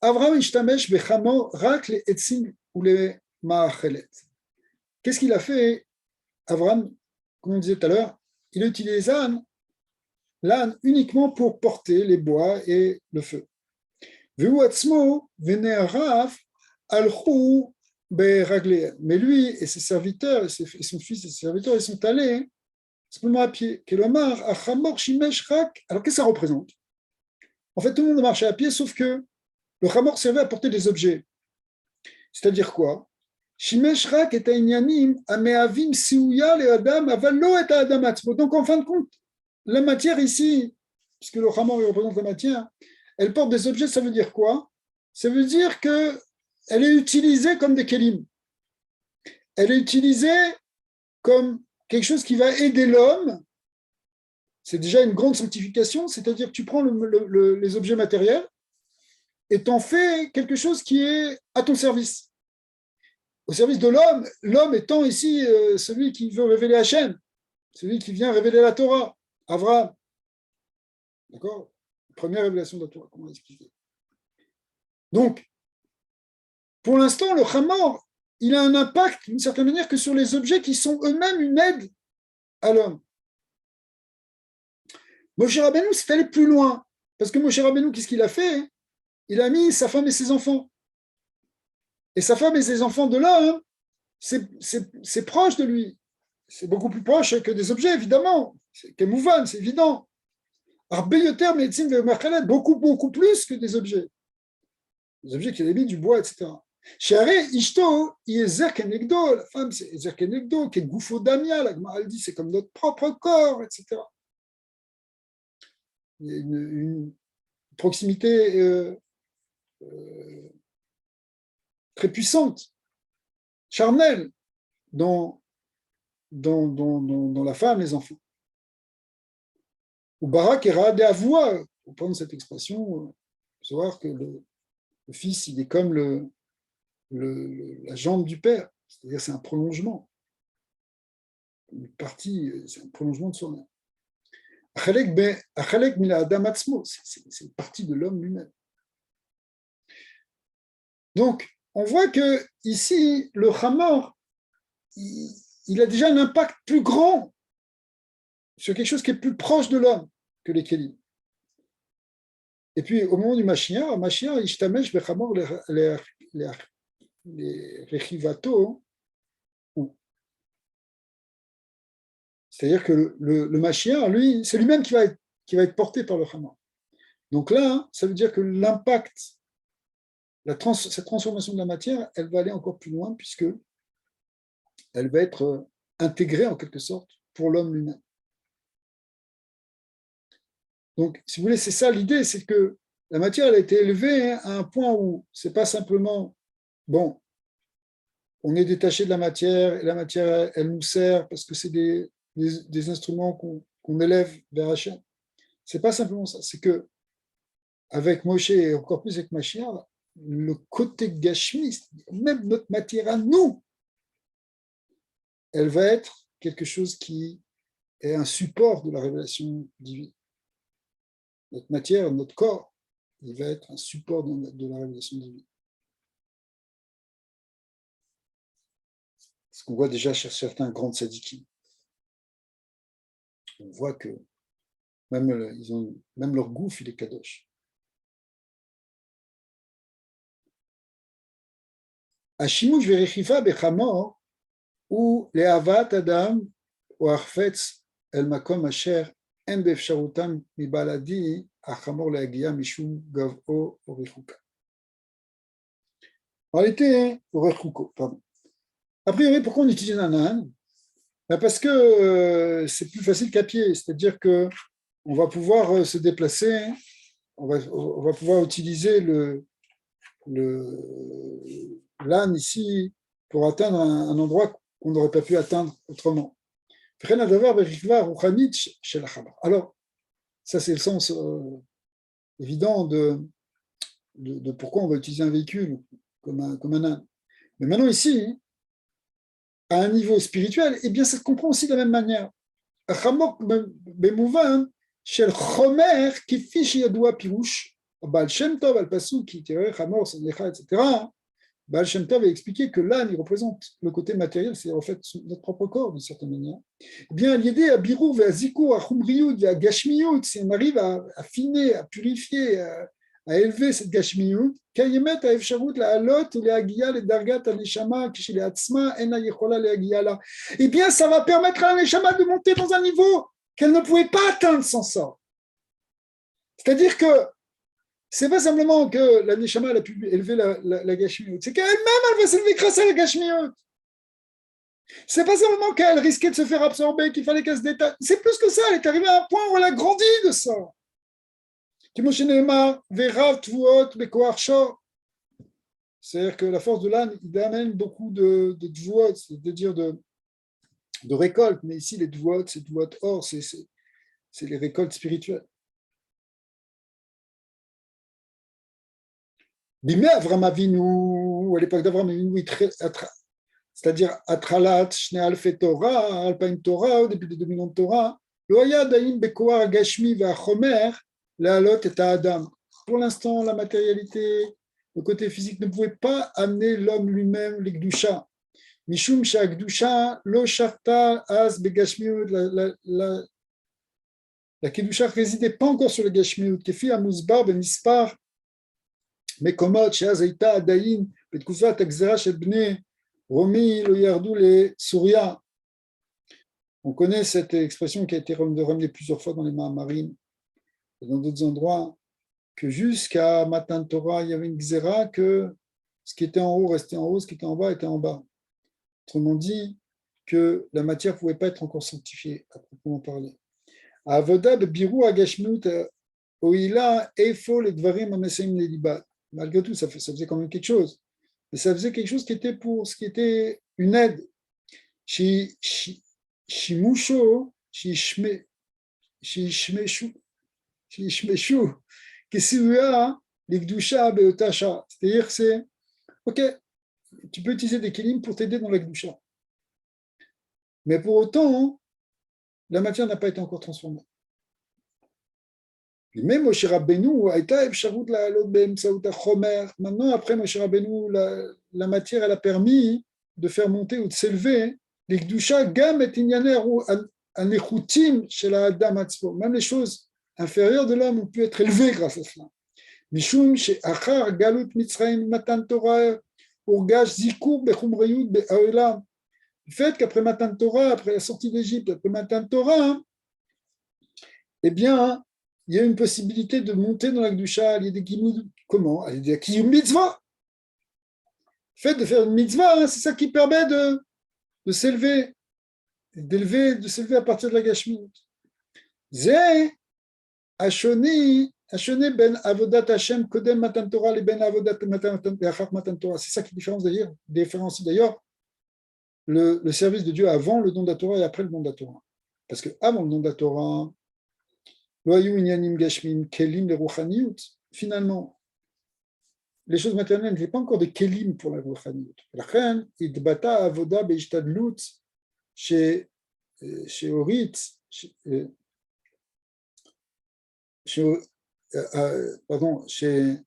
Speaker 1: Avraham ishtamesh bechamor rak le'etzim ou le'ma'achelet. Qu'est-ce qu'il a fait, Avraham, comme on disait tout à l'heure, il a utilisé l'âne uniquement pour porter les bois et le feu. Mais lui et ses serviteurs, et son fils et ses serviteurs, ils sont allés simplement à pied. Alors qu'est-ce que ça représente? En fait, tout le monde marchait à pied, sauf que le khamor servait à porter des objets. C'est-à-dire quoi? Donc en fin de compte, la matière ici, puisque le khamor représente la matière, elle porte des objets, ça veut dire quoi? Ça veut dire qu'elle est utilisée comme des kelim. Elle est utilisée comme quelque chose qui va aider l'homme. C'est déjà une grande sanctification, c'est-à-dire que tu prends les objets matériels et t'en fais quelque chose qui est à ton service. Au service de l'homme, l'homme étant ici celui qui veut révéler Hachem, celui qui vient révéler la Torah. Avraham. D'accord? première révélation de la Torah, comment expliquer. Donc, pour l'instant, le Hamor, il a un impact d'une certaine manière que sur les objets qui sont eux-mêmes une aide à l'homme. Moshe Rabbeinu s'est allé plus loin, parce que Moshe Rabbeinu, qu'est-ce qu'il a fait? Il a mis sa femme et ses enfants. Et sa femme et ses enfants de là, hein, c'est proche de lui. C'est beaucoup plus proche que des objets, évidemment. C'est Kemouvan, c'est évident. Arbeyoter, médecine, beaucoup plus que des objets. Des objets qui avaient mis du bois, etc. Chez Ishto, Yezer Kenegdo, la femme, c'est Yezer Kenegdo, qui est Goufo Damia, la Gemara dit, c'est comme notre propre corps, etc. Il y a une proximité très puissante, charnelle, dans la femme et les enfants. Ou Barak et Raade Avoua, pour prendre cette expression, savoir que le fils, il est comme la jambe du père, c'est-à-dire c'est un prolongement. Une partie, c'est un prolongement de soi-même. Achalek mila adam atzmo, c'est une partie de l'homme lui-même. Donc, on voit que ici, le Hamor, il a déjà un impact plus grand sur quelque chose qui est plus proche de l'homme que les Kélim. Et puis, au moment du Mashiach, Ishtamesh bechamor les rechivato, c'est-à-dire que le Mashiach, lui, c'est lui-même qui va être porté par le Hamor. Donc là, ça veut dire que l'impact, cette transformation de la matière, elle va aller encore plus loin puisque elle va être intégrée en quelque sorte pour l'homme lui-même. Donc, si vous voulez, c'est ça l'idée, c'est que la matière, elle a été élevée à un point où c'est pas simplement, bon, on est détaché de la matière, et la matière, elle nous sert parce que c'est des instruments qu'on élève vers Hachem. C'est pas simplement ça, c'est que avec Moshe et encore plus avec Mashiach, le côté gashmi, même notre matière à nous, elle va être quelque chose qui est un support de la révélation divine. Notre matière, notre corps, il va être un support de la révélation divine. Ce qu'on voit déjà chez certains grands tzadikim. On voit que même leur gouffre, il est kadosh. Hashimush verechifa bechamor ou lehavat adam ou arfetz el makom asher en beefsharutam mibaladi achamor lehagia mishum gav'o orechuka. En réalité, orechuko, pardon. A priori, pourquoi on utilise un âne? Parce que c'est plus facile qu'à pied, c'est-à-dire que on va pouvoir se déplacer, on va pouvoir utiliser l'âne ici pour atteindre un endroit qu'on n'aurait pas pu atteindre autrement. Alors, ça c'est le sens évident de pourquoi on va utiliser un véhicule comme un âne. Mais maintenant ici, à un niveau spirituel, eh bien ça se comprend aussi de la même manière. Shel Chomer qui fiche Yadoua Pirouche, Baal Shem Tov, Al Pasuk, qui tirait Chamor, Sadecha, etc. Baal Shem Tov a expliqué que l'âne, il représente le côté matériel, c'est en fait notre propre corps, d'une certaine manière. Eh bien, l'idée à Birou, à Zikou, à Chumriyut, à Gashmiyut, si on arrive à affiner, à purifier, à élever cette Gashmiyut, Kayemet à Efshavut, la Halot, les Agia, les Dargat, la Neshama, qui chez les Atzma, Ena Yechola, les Agia là. Eh bien, ça va permettre à la Neshama de monter dans un niveau qu'elle ne pouvait pas atteindre sans ça. C'est-à-dire que c'est pas simplement que la Neshama a pu élever la Gashmiyut, c'est qu'elle-même, elle va s'élever grâce à la Gashmiyut. C'est pas simplement qu'elle risquait de se faire absorber, qu'il fallait qu'elle se détache. C'est plus que ça, elle est arrivée à un point où elle a grandi de ça. C'est-à-dire que la force de l'âne, il amène beaucoup de tvuot, c'est-à-dire de récolte, mais ici les tvuot, c'est tvuot or, c'est les récoltes spirituelles. Bimé Avram Avinu, à l'époque d'Avram Avinu, c'est-à-dire Atralat, Shnei Alfei Torah, Alpaim Torah, au début des 2000 ans de Torah, Lo Haya Daim Bekoar Gashmi Vachomer, la lot est à Adam. Pour l'instant, la matérialité, le côté physique ne pouvait pas amener l'homme lui-même, les Gdusha. Mishum Gdusha, lo sharta az begashmiut, la Kedusha ne résidait pas encore sur le Gashmiut, kefi amuzbar bemispar, mekomot, sheaz haïta adayin, betkufat agzera shel bnei romi lo yardu le Surya. On connaît cette expression qui a été ramenée plusieurs fois dans les Mahamarim et dans d'autres endroits, que jusqu'à Matan Torah, il y avait une gzera que ce qui était en haut restait en haut, ce qui était en bas était en bas. Autrement dit, que la matière ne pouvait pas être encore sanctifiée, à proprement parler. Avoda bebiru agashmut oila efo le dvarim ameseim lelibat. Malgré tout, ça faisait quand même quelque chose. Mais ça faisait quelque chose qui était pour ce qui était une aide. Shimusho, shishmeshu, kesiruya l'ikdusha beotasha. C'est-à-dire que c'est, ok, tu peux utiliser des kelim pour t'aider dans l'ikdusha. Mais pour autant, la matière n'a pas été encore transformée. Même Moshe Rabbeinu, maintenant, après Moshe Rabbeinu, la matière, elle a permis de faire monter ou de s'élever les Gdusha, Gam et Inyaner, Anechutim, chez la Adam Atzpo. Même les choses inférieures de l'homme ont pu être élevées grâce à cela. Mishum, chez Achar, Galut, Mitzrayim, Matan Torah, Urgash, Zikur, Bechumreyut, Be'aolam. Le fait qu'après Matan Torah, après la sortie d'Égypte, après Matan Torah, eh bien, il y a une possibilité de monter dans la Gdusha, il y a des gimoud, comment? Il y a des mitzvah. Le fait de faire une mitzvah, c'est ça qui permet de s'élever, de s'élever à partir de la Gashmut. Zé, Ashoni ben avodat Hashem kodem matan Torah le ben avodat matan Torah. C'est ça qui différencie d'ailleurs le service de Dieu avant le don de la Torah et après le don de la Torah. Parce que avant le don de la Torah, finalement, les choses matérielles n'étaient pas encore des kelim pour la ruchaniyut. La reine, idbata avoda beishtadlut chez Orit, pardon, chez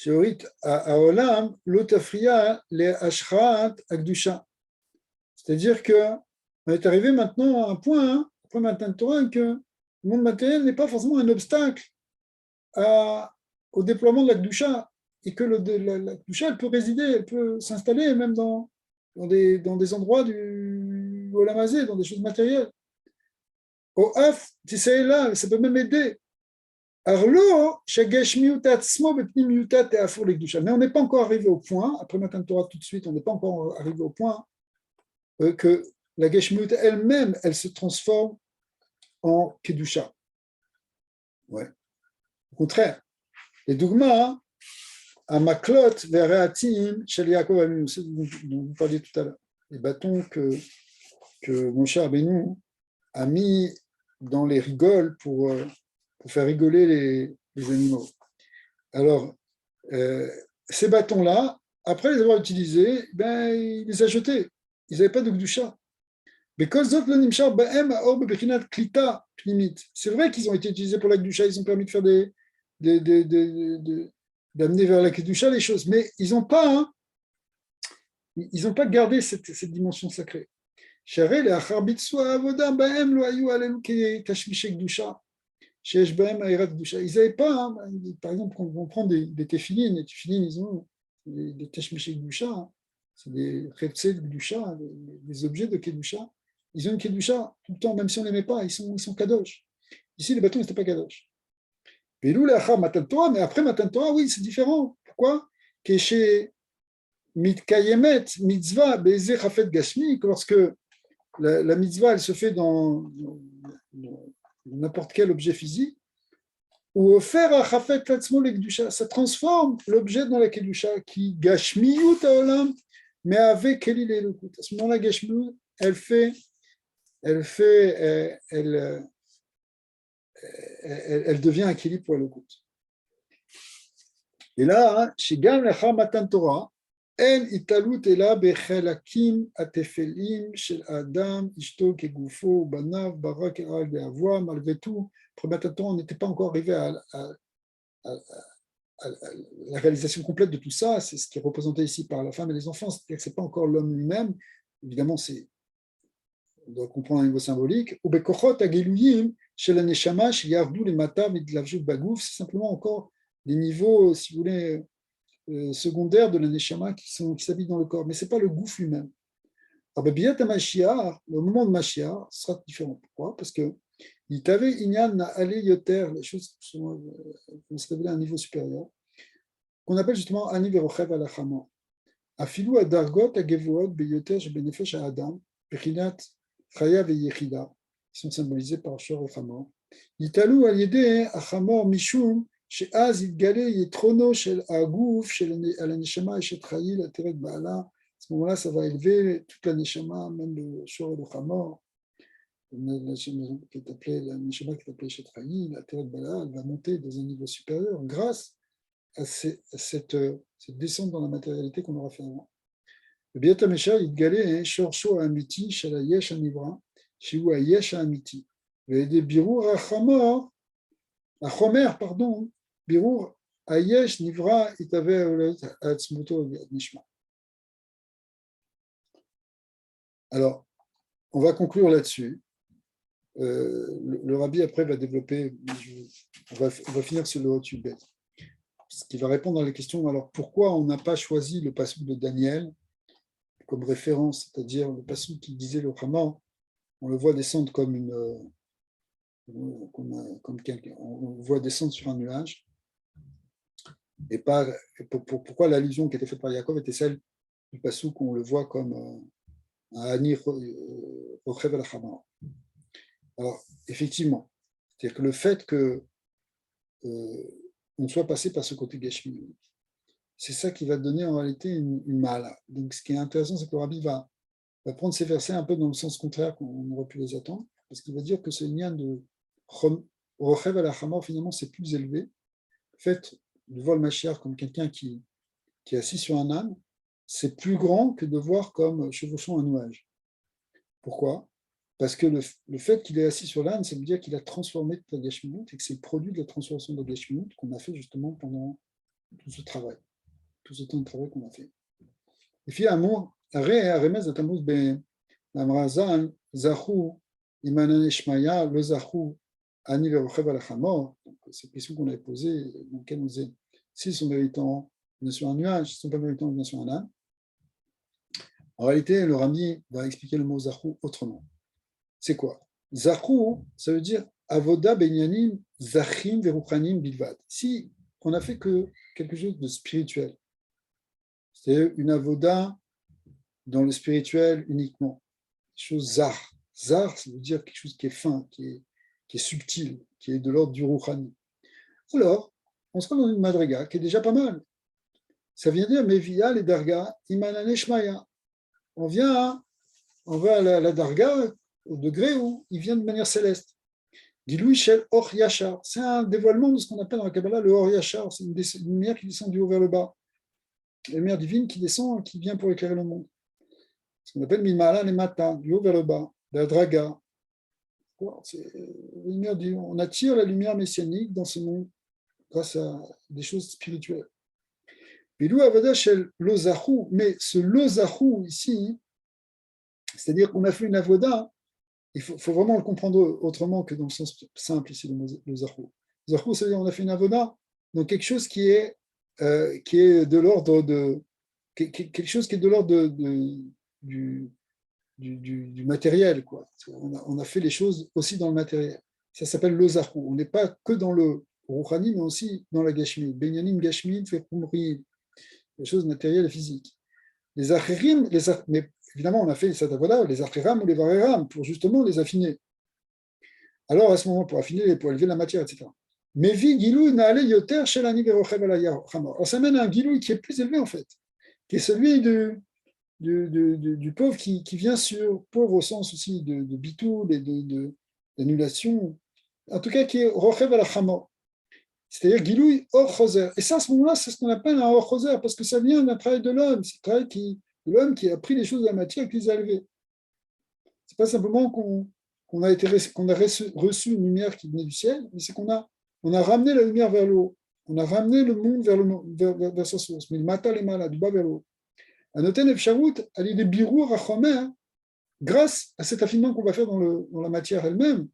Speaker 1: Orit à Olam, l'otafria les ashrat akdusha. C'est-à-dire que on est arrivé maintenant à un point, après Matan Torah, que le monde matériel n'est pas forcément un obstacle au déploiement de la Kedusha, et que la Kedusha, elle peut résider, elle peut s'installer même dans des endroits du Olam Hazé, dans des choses matérielles. Au Af, tu sais là, ça peut même aider. Arlo, mais on n'est pas encore arrivé au point, après Matan Torah tout de suite, on n'est pas encore arrivé au point que la Geshmiut elle-même, elle se transforme en Kedusha. Ouais. Au contraire, les dogmas, à Maklot, vers Rehatim, chez Yaakov Avinu, dont vous parliez tout à l'heure, les bâtons que Moshe Rabbeinu a mis dans les rigoles pour faire rigoler les animaux. Alors, ces bâtons-là, après les avoir utilisés, ben, il les a jetés. Ils n'avaient pas de Kedusha. C'est vrai qu'ils ont été utilisés pour la Kedusha, ils ont permis de faire d'amener vers la Kedusha les choses, mais ils n'ont pas gardé cette dimension sacrée. Ils n'avaient pas, par exemple, quand on prend des téphilines, les téphilines, ils ont des teshmiché Kedusha, c'est des repsé de Kedusha, des objets de Kedusha. Ils ont une Kedusha tout le temps, même si on ne les met pas, ils sont kadosh. Ici, les bâtons n'étaient pas kadosh. Mais après Matan Torah, oui, c'est différent. Pourquoi? Lorsque la mitzvah, elle se fait dans n'importe quel objet physique, ou offert à Chafet Latzmo le Kedusha, ça transforme l'objet dans la Kedusha qui gashmiyut haolam, mais avec Keli l'Elokut. À ce moment-là, Gashmiyut, elle devient un Keli pour Elokut. Et là, chez Gam Lechar Matan Torah, En italut ela bechelakim atefelim shel Adam, ishto kegufo, banav, barak eral be'avoa, malgré tout, on n'était pas encore arrivé à la réalisation complète de tout ça. C'est ce qui est représenté ici par la femme et les enfants, c'est-à-dire que ce n'est pas encore l'homme lui-même. Évidemment, on doit comprendre un niveau symbolique. Chez la Neshama, chez Yardou, les Matav et de la Bagouf, c'est simplement encore des niveaux, si vous voulez, secondaires de la Neshama qui s'habitent dans le corps, mais ce n'est pas le gouffre lui-même. Le moment de Mashiach sera différent. Pourquoi? Parce que il t'avait Inyan Allé Yoter, les choses vont se révéler à un niveau supérieur, qu'on appelle justement Ani Verochev Alachama. Afilou Adargot Agevuot Beyoter Benefesh Adam, Bechinat Chaya Veyechida, qui sont symbolisés par Shor et Chamor. Yitalou Aliede Achamor Mishum, chez Az Idgale Yetrono Shel Agouf, chez Alaneshama et chez Trahi, la Teret Baala. À ce moment-là, ça va élever toute la Neshama, même le Shor et le Chamor. La Neshama qui est appelée Shetraï, la Teret Baala, elle va monter dans un niveau supérieur grâce à cette descente dans la matérialité qu'on aura fait avant. Le Biata Mesha, Idgale, Shorsho Amiti, Shala Yesh Anivra, Shiou Yesh Amiti. Il y a des Birour Achomer, pardon, Birour Ayesh Nivra, Itave Atzmuto Nishma. Alors, on va conclure là-dessus. Le rabbi après va développer, on va finir sur le Hotubet, ce qui va répondre à la question, alors pourquoi on n'a pas choisi le passouk de Daniel comme référence, c'est-à-dire le passouk qui disait le Chama, on le voit descendre comme quelqu'un, on le voit descendre sur un nuage, et pas, pourquoi l'allusion qui était faite par Yaakov était celle du passouk où on le voit comme un Ani Rochev al Chama. Alors, effectivement, c'est-à-dire que le fait qu'on soit passé par ce côté Gashmi, c'est ça qui va donner en réalité une mala. Donc, ce qui est intéressant, c'est que le Rabbi va prendre ces versets un peu dans le sens contraire qu'on aurait pu les attendre, parce qu'il va dire que ce lien de Rochev à la Hamor, finalement, c'est plus élevé. Le fait de voir le Mashiach comme quelqu'un qui est assis sur un âne, c'est plus grand que de voir comme chevauchant un nuage. Pourquoi? Parce que le fait qu'il est assis sur l'âne, ça veut dire qu'il a transformé la Gashmiut et que c'est le produit de la transformation de la Gashmiut qu'on a fait justement pendant tout ce travail, tout ce temps de travail qu'on a fait. Et puis, un mot, Remez de Tammuz ben Amrazan, Zachou, Imanan Shmaya, le Zachou, Ani Verochev Alachamor, donc cette question qu'on avait posée, dans laquelle on disait s'ils sont méritants, ils sont sur un nuage, s'ils ne sont pas méritants, ils sont sur un âne. En réalité, le Rami va expliquer le mot Zachou autrement. C'est quoi? Zachou, ça veut dire Avoda Benyanim Zachim Veruchanim Bilvad. Si on n'a fait que quelque chose de spirituel, c'est une avoda dans le spirituel uniquement, quelque chose zar. Zar, ça veut dire quelque chose qui est fin, qui est subtil, qui est de l'ordre du ruchani. Alors, on sera dans une madriga qui est déjà pas mal. Ça vient dire Mevia les darga imanane shmaya. On va à la darga au degré où il vient de manière céleste. Giloui shel or yachar. C'est un dévoilement de ce qu'on appelle dans la Kabbalah le or yachar. C'est une lumière qui descend du haut vers le bas. La lumière divine qui descend, qui vient pour éclairer le monde. Ce qu'on appelle Mimala les matins, du haut vers le bas, la draga. On attire la lumière messianique dans ce monde grâce à des choses spirituelles. Mais ce lozahou ici, c'est-à-dire qu'on a fait une avoda, il faut vraiment le comprendre autrement que dans le sens simple ici, le zahou. Zahou, c'est-à-dire qu'on a fait une avoda dans quelque chose qui est de l'ordre de quelque chose qui est de l'ordre du matériel, quoi. On a fait les choses aussi dans le matériel. Ça s'appelle le zahou. On n'est pas que dans le rouhani, mais aussi dans la gashmi. Benyanim gashmi fait kumri, les choses matérielles et physiques. Les achirim, mais évidemment, on a fait cette avoda, les achiram ou les vareram, pour justement les affiner. Alors, à ce moment, pour affiner, pour élever la matière, etc. Mais vi gilou naale yoter shelani verochev alayar chamor. Alors, ça mène à un gilou qui est plus élevé, en fait, qui est celui du pauvre qui vient sur, pauvre au sens aussi de bitou, d'annulation, en tout cas qui est rochev alachamor. C'est-à-dire Gilouï or choser. Et ça, à ce moment-là, c'est ce qu'on appelle un or choser, parce que ça vient d'un travail de l'homme. C'est le travail de l'homme qui a pris les choses de la matière et qui les a élevées. C'est pas simplement qu'on qu'on a reçu une lumière qui venait du ciel, mais c'est on a ramené la lumière vers le haut. On a ramené le monde vers sa source. Mais le matin, les malades, du bas vers le haut. Anoten Efsharut, elle est des birour à Chomer, grâce à cet affinement qu'on va faire dans la matière elle-même,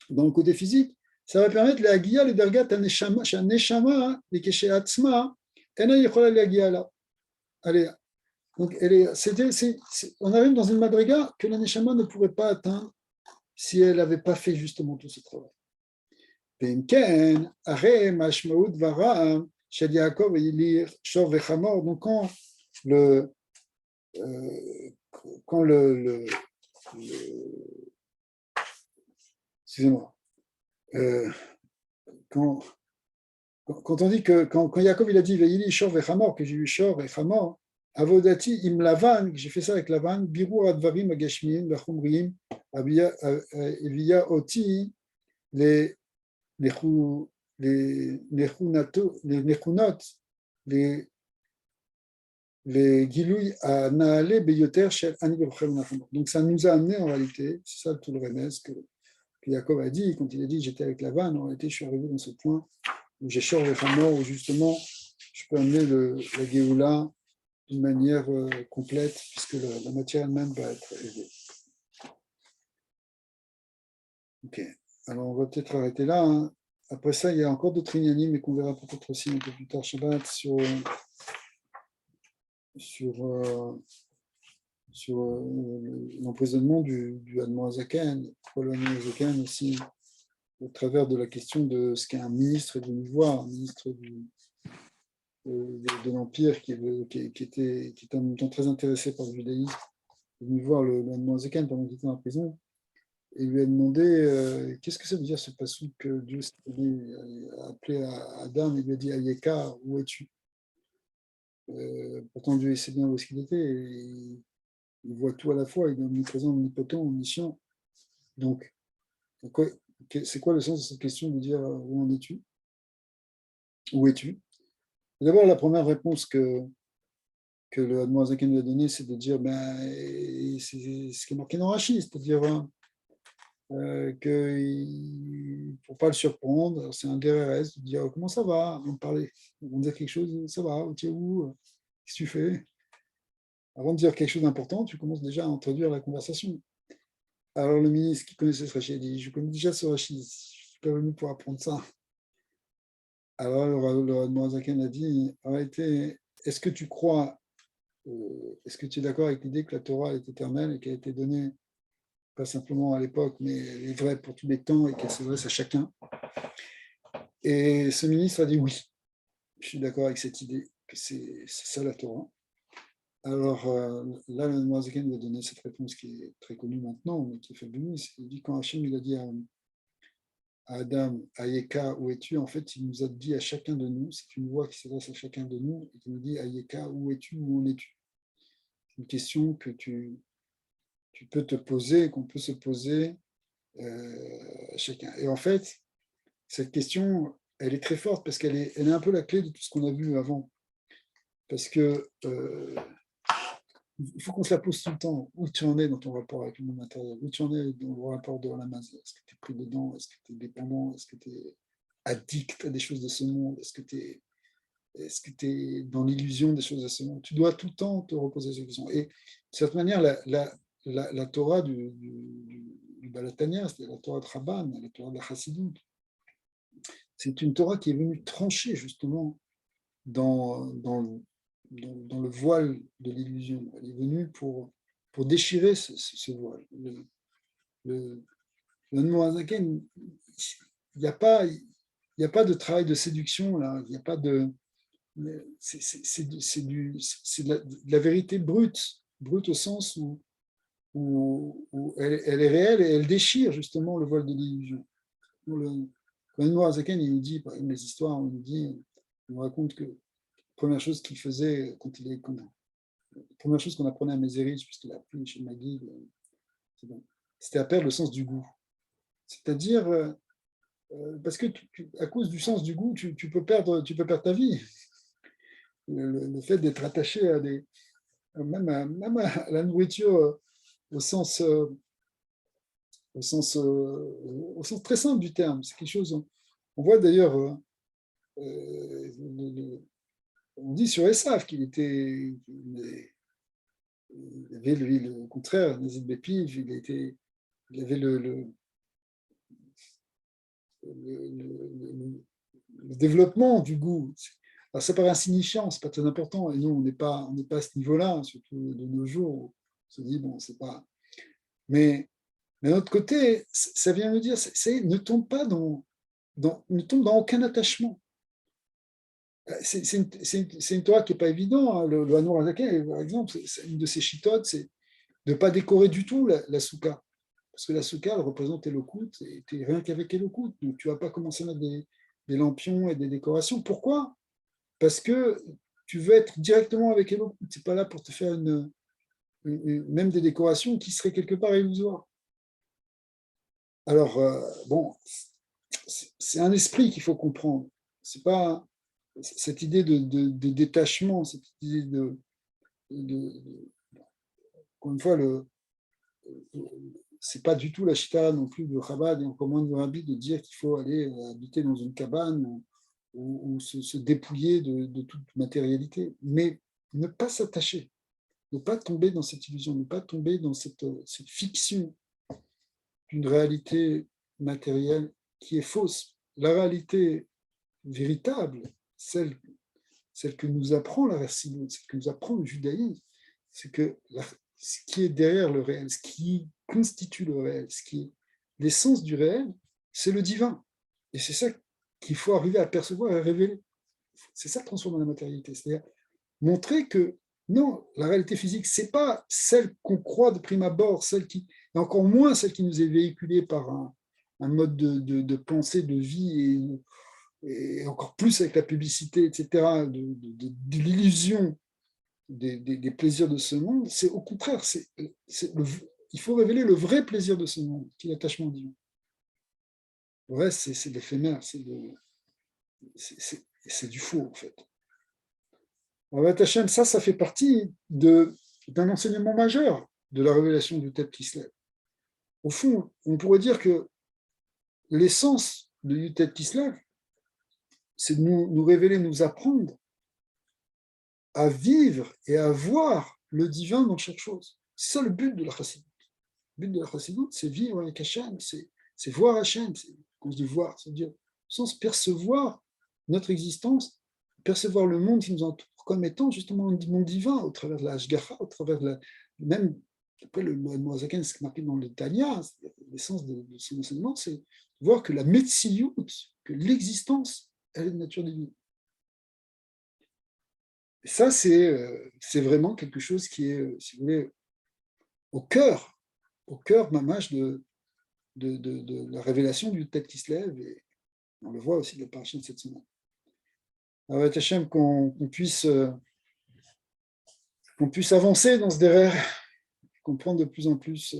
Speaker 1: dans le côté physique, ça va permettre les Agia, les Dergat, Neshama, les Keshe Atzma, Ena Yechola les Agia là. Allez, donc on arrive dans une madriga que la Neshama ne pourrait pas atteindre si elle n'avait pas fait justement tout ce travail. Donc quand excusez-moi, quand on dit quand Yaakov il a dit Veili Shor vechamor, que j'ai eu Shor et Chamor, Avodati im Lavan, que j'ai fait ça avec Lavan, Birur advarim agashmiyim vachumriyim, Evia oti les nechunot, les gilouï à Naale Beyoter Shel Ani B'Rochem Nachamor. Donc ça nous a amené en réalité, c'est ça tout le remède que Yaakov a dit, quand il a dit j'étais avec Lavan, en réalité je suis arrivé dans ce point où j'ai Shor Vechamor, où justement je peux amener la Géoula d'une manière complète, puisque la matière elle-même va être élevée. Ok, alors on va peut-être arrêter là. Hein. Après ça, il y a encore d'autres ignanim, mais qu'on verra peut-être aussi un peu plus tard, Shabbat, sur l'emprisonnement du Admor Zaken, pourquoi le Admor Zaken aussi, au travers de la question de ce qu'est un ministre est venu voir, un ministre de l'Empire qui était en même temps très intéressé par le judaïsme, est venu voir le Admor Zaken pendant qu'il était en prison, et lui a demandé qu'est-ce que ça veut dire ce passage que Dieu a appelé à Adam et lui a dit Ayeka, où es-tu? Pourtant Dieu sait bien où est-ce qu'il était, et il voit tout à la fois, il est omniprésent, omnipotent, omniscient. Donc, c'est quoi le sens de cette question de dire où en es-tu? Où es-tu? D'abord, la première réponse que le Admorazaken lui a donnée, c'est de dire c'est ce qui est marqué dans Rashi, c'est-à-dire que pour ne pas le surprendre, c'est un DRS, de dire comment ça va, on parler, on dire quelque chose, ça va, tu es où, qu'est-ce que tu fais? Avant de dire quelque chose d'important, tu commences déjà à introduire la conversation. Alors le ministre qui connaissait ce Rashi a dit, je connais déjà ce Rashi, je ne suis pas venu pour apprendre ça. Alors le Admorazaken a dit, en réalité, est-ce que tu crois, est-ce que tu es d'accord avec l'idée que la Torah est éternelle et qu'elle a été donnée, pas simplement à l'époque, mais elle est vraie pour tous les temps et qu'elle s'adresse à chacun? Et ce ministre a dit oui, je suis d'accord avec cette idée, que c'est ça la Torah. Alors là, le Admorazaken lui a donné cette réponse qui est très connue maintenant, mais qui est fabuleuse. Il dit quand Hachem il a dit à Adam, Ayeka, où es-tu? En fait, il nous a dit à chacun de nous, c'est une voix qui s'adresse à chacun de nous et qui nous dit Ayeka, où es-tu? Où en es-tu? C'est une question que tu peux te poser, qu'on peut se poser à chacun. Et en fait, cette question, elle est très forte parce qu'elle est un peu la clé de tout ce qu'on a vu avant. Parce que il faut qu'on se la pose tout le temps. Où tu en es dans ton rapport avec le monde matériel? Où tu en es dans le rapport de la masse? Est-ce que tu es pris dedans? Est-ce que tu es dépendant? Est-ce que tu es addict à des choses de ce monde? Est-ce que tu es dans l'illusion des choses de ce monde? Tu dois tout le temps te reposer ces questions. Et de cette manière, la Torah du Balatania, c'est-à-dire la Torah de Rabban, la Torah de la Chassidut, c'est une Torah qui est venue trancher justement dans le voile de l'illusion. Elle est venue pour déchirer ce voile. Le Noazaken, il n'y a pas de travail de séduction là, il n'y a pas de. C'est de la vérité brute au sens où elle est réelle et elle déchire justement le voile de l'illusion. Le Noazaken, il nous dit, par exemple, les histoires, il nous raconte que première chose qu'il faisait quand il est. La première chose qu'on apprenait à Mézérich, puisqu'il a appris chez Magui, c'était à perdre le sens du goût. C'est-à-dire, parce que à cause du sens du goût, tu peux perdre ta vie. Le fait d'être attaché à même à la nourriture au sens au sens très simple du terme. C'est quelque chose, on voit d'ailleurs, on dit sur Esav qu'il était, il avait lui, le contraire, Nazid Bepiv, il avait le développement du goût. Alors, ça paraît insignifiant, c'est pas très important, et nous, on n'est pas à ce niveau-là, surtout de nos jours, on se dit, bon, c'est pas. Mais d'un autre côté, ça vient me dire, ne tombe pas ne tombe dans aucun attachement. C'est une Torah qui n'est pas évidente. Hein. Le Hanour Azaken, par exemple, c'est une de ses chitotes, c'est de ne pas décorer du tout la souka. Parce que la souka, elle représente Elokut, et tu n'es rien qu'avec Elokut. Donc, tu ne vas pas commencer à mettre des lampions et des décorations. Pourquoi? Parce que tu veux être directement avec Elokut. Tu n'es pas là pour te faire même des décorations qui seraient quelque part illusoires. Alors, bon, c'est un esprit qu'il faut comprendre. C'est pas cette idée de détachement, cette idée encore une fois, c'est pas du tout la chita non plus de Chabad et encore moins de Rabbi de dire qu'il faut aller habiter dans une cabane ou se dépouiller de toute matérialité, mais ne pas s'attacher, ne pas tomber dans cette illusion, ne pas tomber dans cette fiction d'une réalité matérielle qui est fausse. La réalité véritable, celle que nous apprend la Versidut, celle que nous apprend le judaïsme, c'est que ce qui est derrière le réel, ce qui constitue le réel, ce qui est l'essence du réel, c'est le divin. Et c'est ça qu'il faut arriver à percevoir et à révéler. C'est ça transformer la matérialité. C'est-à-dire montrer que non, la réalité physique, c'est pas celle qu'on croit de prime abord, et encore moins celle qui nous est véhiculée par un mode de pensée, de vie, et encore plus avec la publicité, etc., de l'illusion des plaisirs de ce monde. C'est au contraire, il faut révéler le vrai plaisir de ce monde, qui est l'attachement divin. Le reste, c'est de l'éphémère, c'est du faux, en fait. Ça fait partie d'un enseignement majeur de la révélation du Yutet Kislev. Au fond, on pourrait dire que l'essence de Yutet Kislev, c'est de nous révéler, nous apprendre à vivre et à voir le divin dans chaque chose. C'est ça le but de la Chassidut. Le but de la Chassidut, c'est vivre avec Hachem, c'est voir Hachem. Quand je dis voir, c'est-à-dire au sens percevoir notre existence, percevoir le monde qui nous entoure comme étant justement un monde divin, au travers de la Hashgacha, au travers de même après le Moazaken, ce qui est marqué dans le Tanya, l'essence de son enseignement, c'est de voir que la Metziyut, que l'existence, elle est de nature divine. Et ça, c'est vraiment quelque chose qui est, si vous voulez, au cœur mamash de la révélation du Yutet Kislev, et on le voit aussi de la paracha de cette semaine. Alors, Hachem, qu'on puisse avancer dans ce derrière, comprendre de plus en plus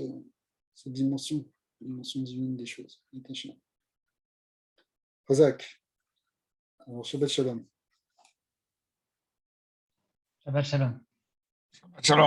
Speaker 1: cette dimension divine des choses. Razak, alors Shabbat Shalom.
Speaker 4: Shabbat Shalom.
Speaker 2: Shalom.